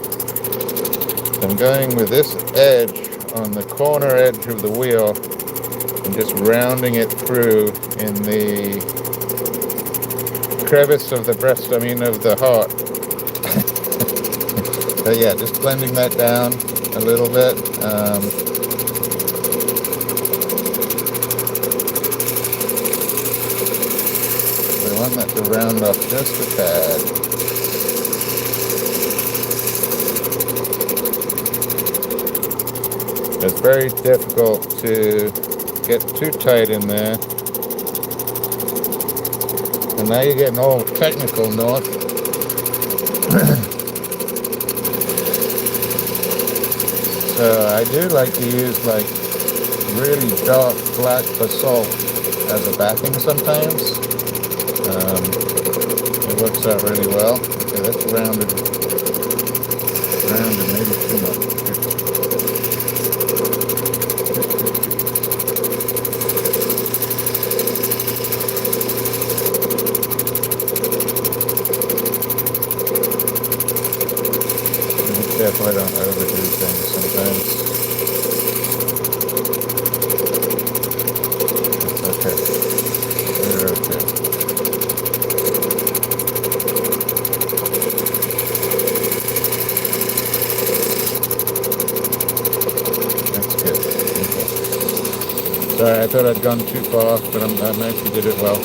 I'm going with this edge on the corner edge of the wheel and just rounding it through in the crevice of the breast, of the heart. But yeah, just blending that down a little bit. We want that to round off just a tad. It's very difficult to get too tight in there. And now you're getting all technical, North. So I do like to use like really dark black basalt as a backing sometimes. It works out really well. Okay, that's rounded, maybe too much. Careful I don't overdo things sometimes. It's okay. We're okay. That's good. Okay. Sorry, I thought I'd gone too far, but I actually did it well.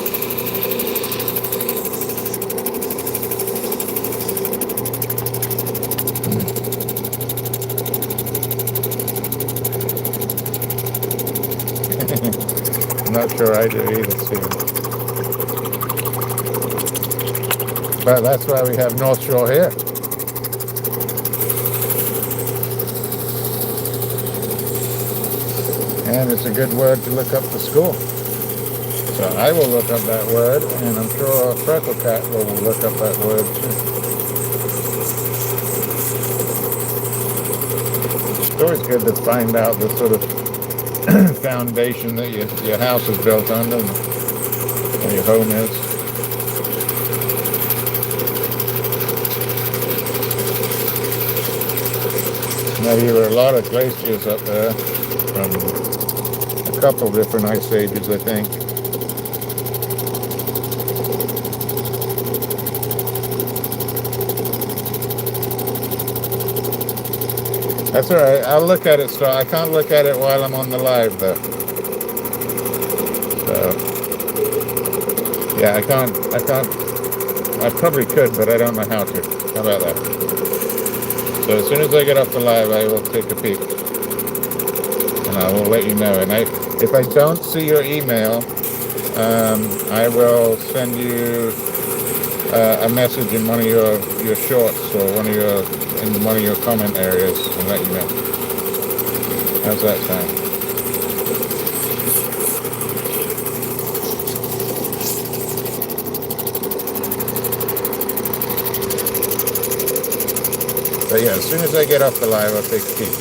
Not sure I do either, Stephen. But that's why we have North Shore here. And it's a good word to look up for school. So I will look up that word, and I'm sure Freckle Cat will look up that word too. It's always good to find out the sort of foundation that your house is built on, or your home is. Now there were a lot of glaciers up there from a couple different ice ages, I think. That's all right. I'll look at it. So I can't look at it while I'm on the live, though. So yeah, I can't. I probably could, but I don't know how to. How about that? So as soon as I get off the live, I will take a peek. and I will let you know. And if I don't see your email, I will send you a message in one of your shorts or in one of your comment areas and let you know. How's that sound? But yeah, as soon as I get off the live, I'll take a peek.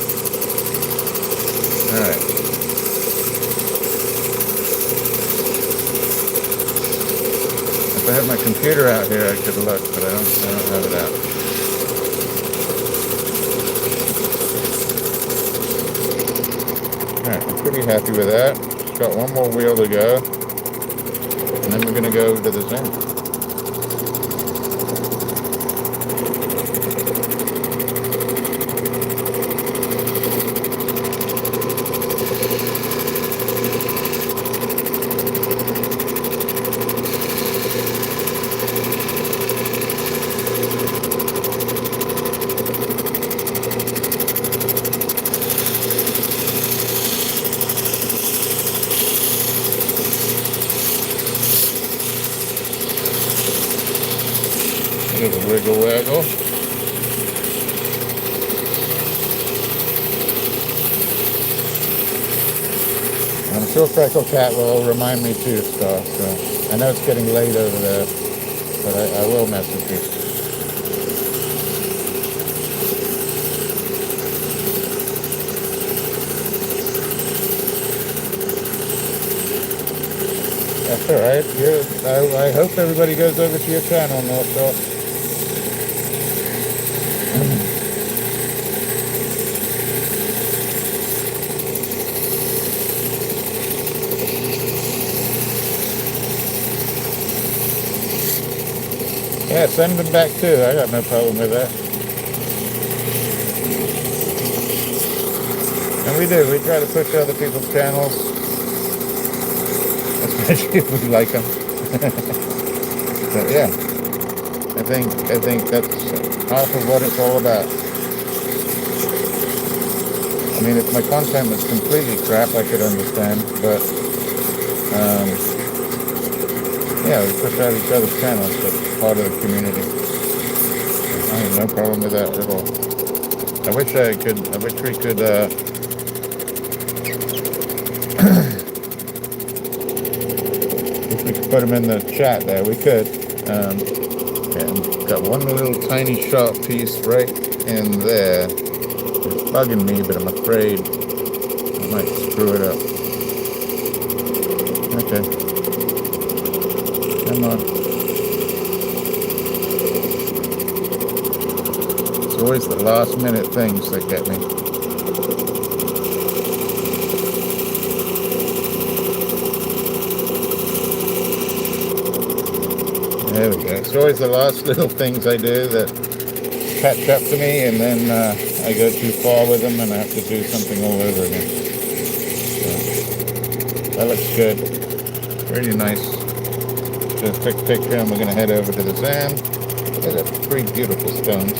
All right. If I had my computer out here, I could look, but I don't have it out. All right, I'm pretty happy with that. Just got one more wheel to go, and then we're gonna go to the Zen. There's a wiggle waggle. I'm sure Freckle Cat will remind me too, Star. So I know it's getting late over there, but I will message you. That's all right. I hope everybody goes over to your channel, North Shore. Yeah, send them back too. I got no problem with that. And we do. We try to push other people's channels, especially if we like them. But yeah, I think that's half of what it's all about. I mean, if my content was completely crap, I could understand, but yeah, we push out each other's channels. That's part of the community. I have no problem with that at all. I wish we could if we could put them in the chat there, we could. Yeah, got one little tiny sharp piece right in there. It's bugging me, but I'm afraid I might screw it up. Okay. Come on. It's always the last minute things that get me. There we go. It's always the last little things I do that catch up to me, and then I go too far with them and I have to do something all over again. So, that looks good. Really nice. Just a quick picture, and we're going to head over to the Zan. Those are pretty beautiful stones.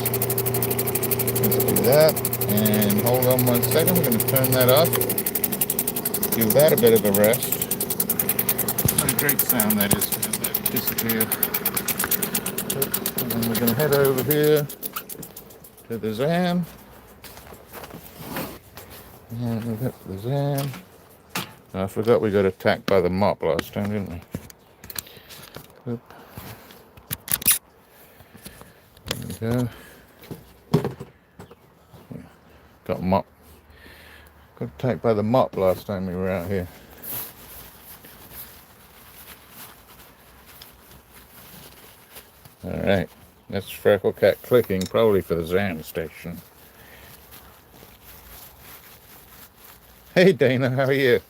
Let's do that. And hold on 1 second. We're going to turn that off. Give that a bit of a rest. What a great sound that is. Disappear. And then we're going to head over here to the Zan. And we got the Zan. Oh, I forgot we got attacked by the mop last time, didn't we? Oop. There we go. Yeah. Got attacked by the mop last time we were out here. Alright, that's Freckle Cat clicking, probably for the Zan station. Hey Dana, how are you?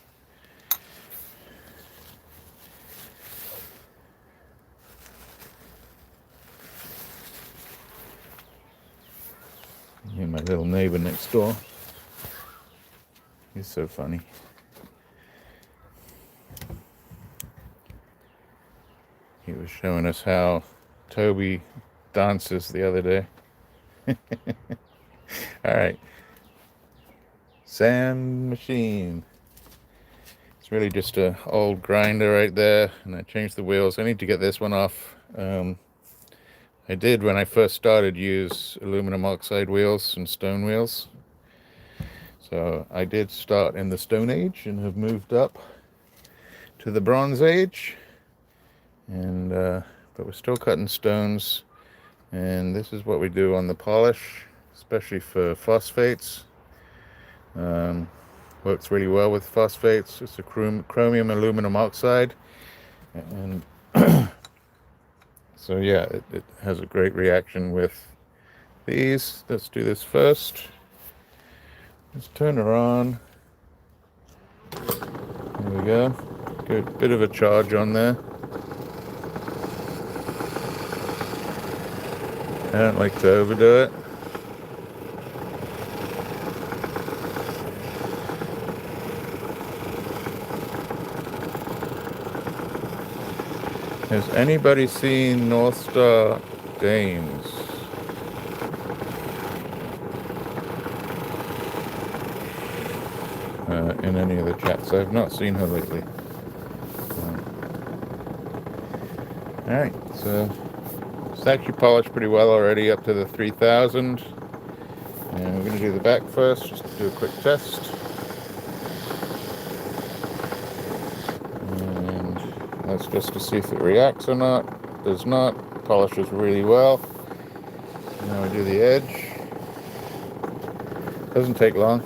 You're my little neighbor next door. He's so funny. He was showing us how Toby dances the other day. All right. Sand machine. It's really just a old grinder right there, and I changed the wheels. I need to get this one off. I did, when I first started, use aluminum oxide wheels and stone wheels. So I did start in the Stone Age and have moved up to the Bronze Age. And but we're still cutting stones. And this is what we do on the polish, especially for phosphates. Works really well with phosphates. It's a chromium aluminum oxide. And so yeah, it has a great reaction with these. Let's do this first. Let's turn her on. There we go. Good bit of a charge on there. I don't like to overdo it. Has anybody seen North Star Games? In any of the chats? I've not seen her lately. Alright, so it's actually polished pretty well already, up to the 3000. And we're going to do the back first, just to do a quick test. And that's just to see if it reacts or not. It does not. Polishes really well. Now we do the edge. Doesn't take long.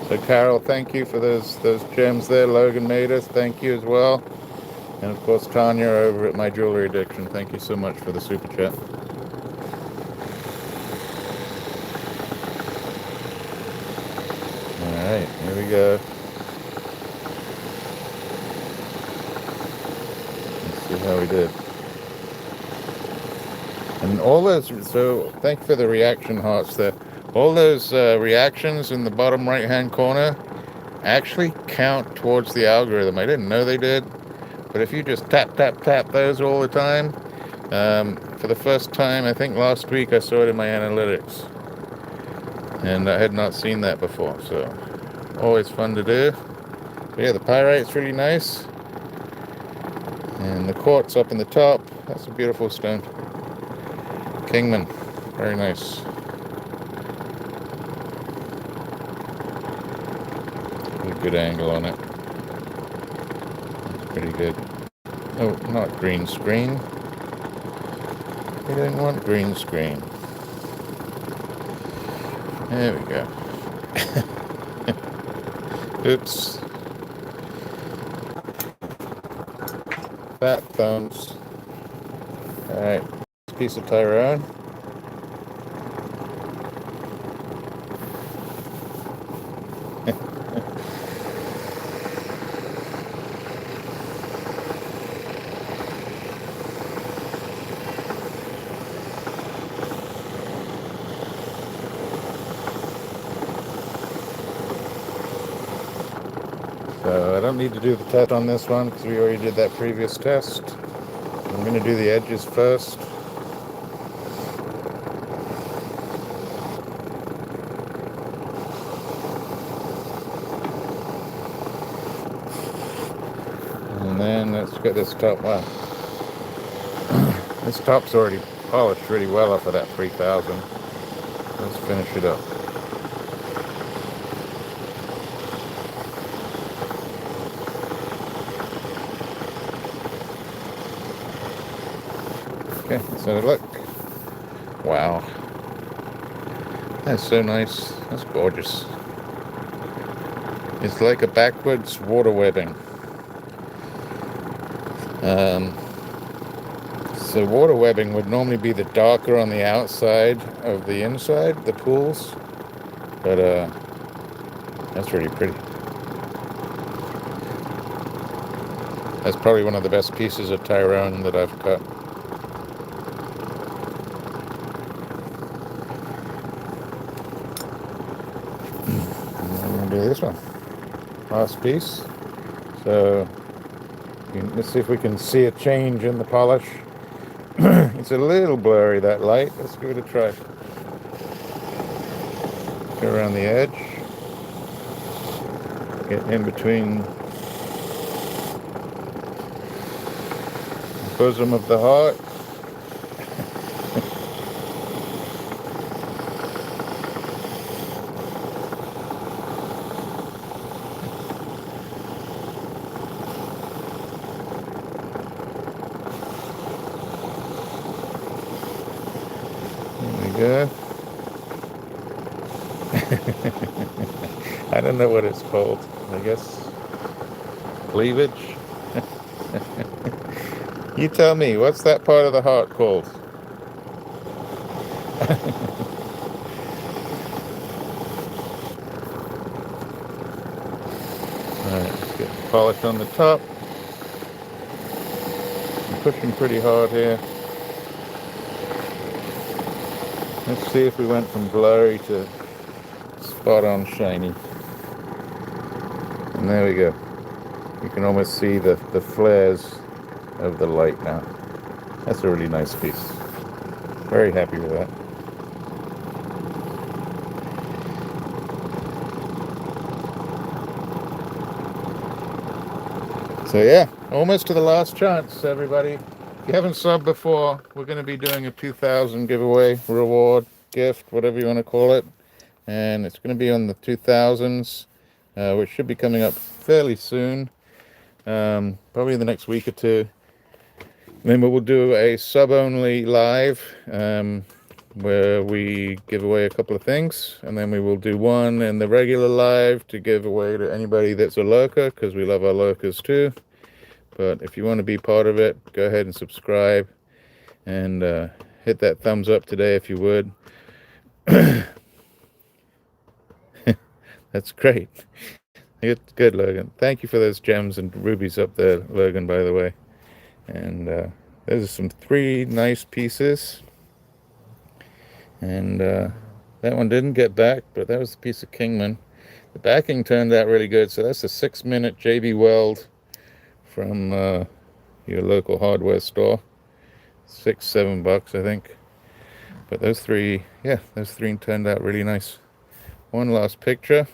So Carol, thank you for those gems there. Logan made us, thank you as well. And of course Tanya over at My Jewelry Addiction, thank you so much for the super chat. Alright, here we go. Let's see how we did. And all those, so thank you for the reaction hearts there. All those reactions in the bottom right hand corner actually count towards the algorithm. I didn't know they did, but if you just tap those all the time, for the first time, I think last week, I saw it in my analytics, and I had not seen that before, so always fun to do. But yeah, the pyrite's really nice, and the quartz up in the top, that's a beautiful stone. Kingman, very nice. Good angle on it. That's pretty good. Oh, not green screen. We don't want green screen. There we go. Oops. Fat thumbs. Alright, piece of Tyrone. So I don't need to do the test on this one because we already did that previous test. I'm going to do the edges first. And then let's get this top. Wow. This top's already polished really well off of that 3000. Let's finish it up. Okay, so look. Wow. That's so nice. That's gorgeous. It's like a backwards water webbing. So water webbing would normally be the darker on the outside of the inside, the pools. But that's really pretty. That's probably one of the best pieces of Tyrone that I've cut. I'm going to do this one. Last piece. So Let's see if we can see a change in the polish. It's a little blurry, that light. Let's give it a try. Go around the edge. Get in between the bosom of the heart. There we go. I don't know what it's called. I guess cleavage. You tell me, what's that part of the heart called? Alright, let's get the polish on the top. I'm pushing pretty hard here. Let's see if we went from blurry to spot on shiny. And there we go. You can almost see the flares of the light now. That's a really nice piece. Very happy with that. So yeah, almost to the last chance, everybody. If you haven't subbed before, we're going to be doing a 2000 giveaway, reward, gift, whatever you want to call it. And it's going to be on the 2000s, which should be coming up fairly soon. Probably in the next week or two. Then we will do a sub-only live, where we give away a couple of things, and then we will do one in the regular live to give away to anybody that's a lurker, because we love our lurkers too. But if you want to be part of it, go ahead and subscribe, and hit that thumbs up today if you would. That's great. It's good, Logan. Thank you for those gems and rubies up there, Logan, by the way. And those are some 3 nice pieces. And that one didn't get back, but that was a piece of Kingman. The backing turned out really good. So that's a 6-minute JB Weld from your local hardware store. $6-7 bucks, I think. But those 3 turned out really nice. One last picture.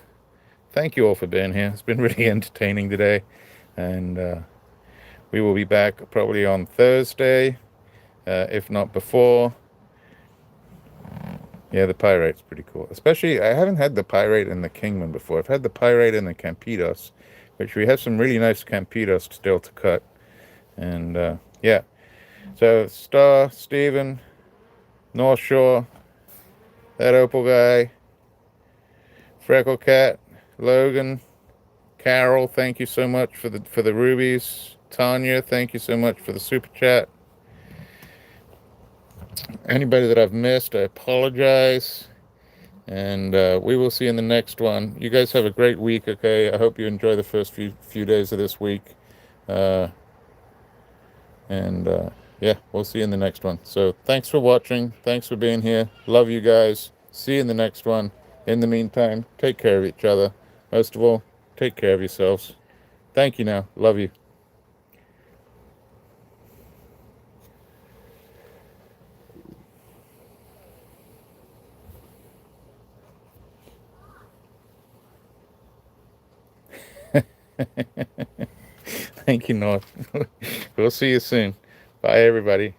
Thank you all for being here. It's been really entertaining today. And we will be back probably on Thursday, if not before. Yeah, the Pyrate's pretty cool. Especially, I haven't had the Pyrate and the Kingman before. I've had the Pyrate and the Campitos, which we have some really nice Campitos still to cut. And yeah. So, Star, Steven, North Shore, that Opal guy, Freckle Cat, Logan, Carol, thank you so much for the rubies. Tanya, thank you so much for the super chat. Anybody that I've missed, I apologize. And we will see you in the next one. You guys have a great week, okay? I hope you enjoy the first few days of this week. Yeah, we'll see you in the next one. So thanks for watching. Thanks for being here. Love you guys. See you in the next one. In the meantime, take care of each other. Most of all, take care of yourselves. Thank you now. Love you. Thank you, North. We'll see you soon. Bye, everybody.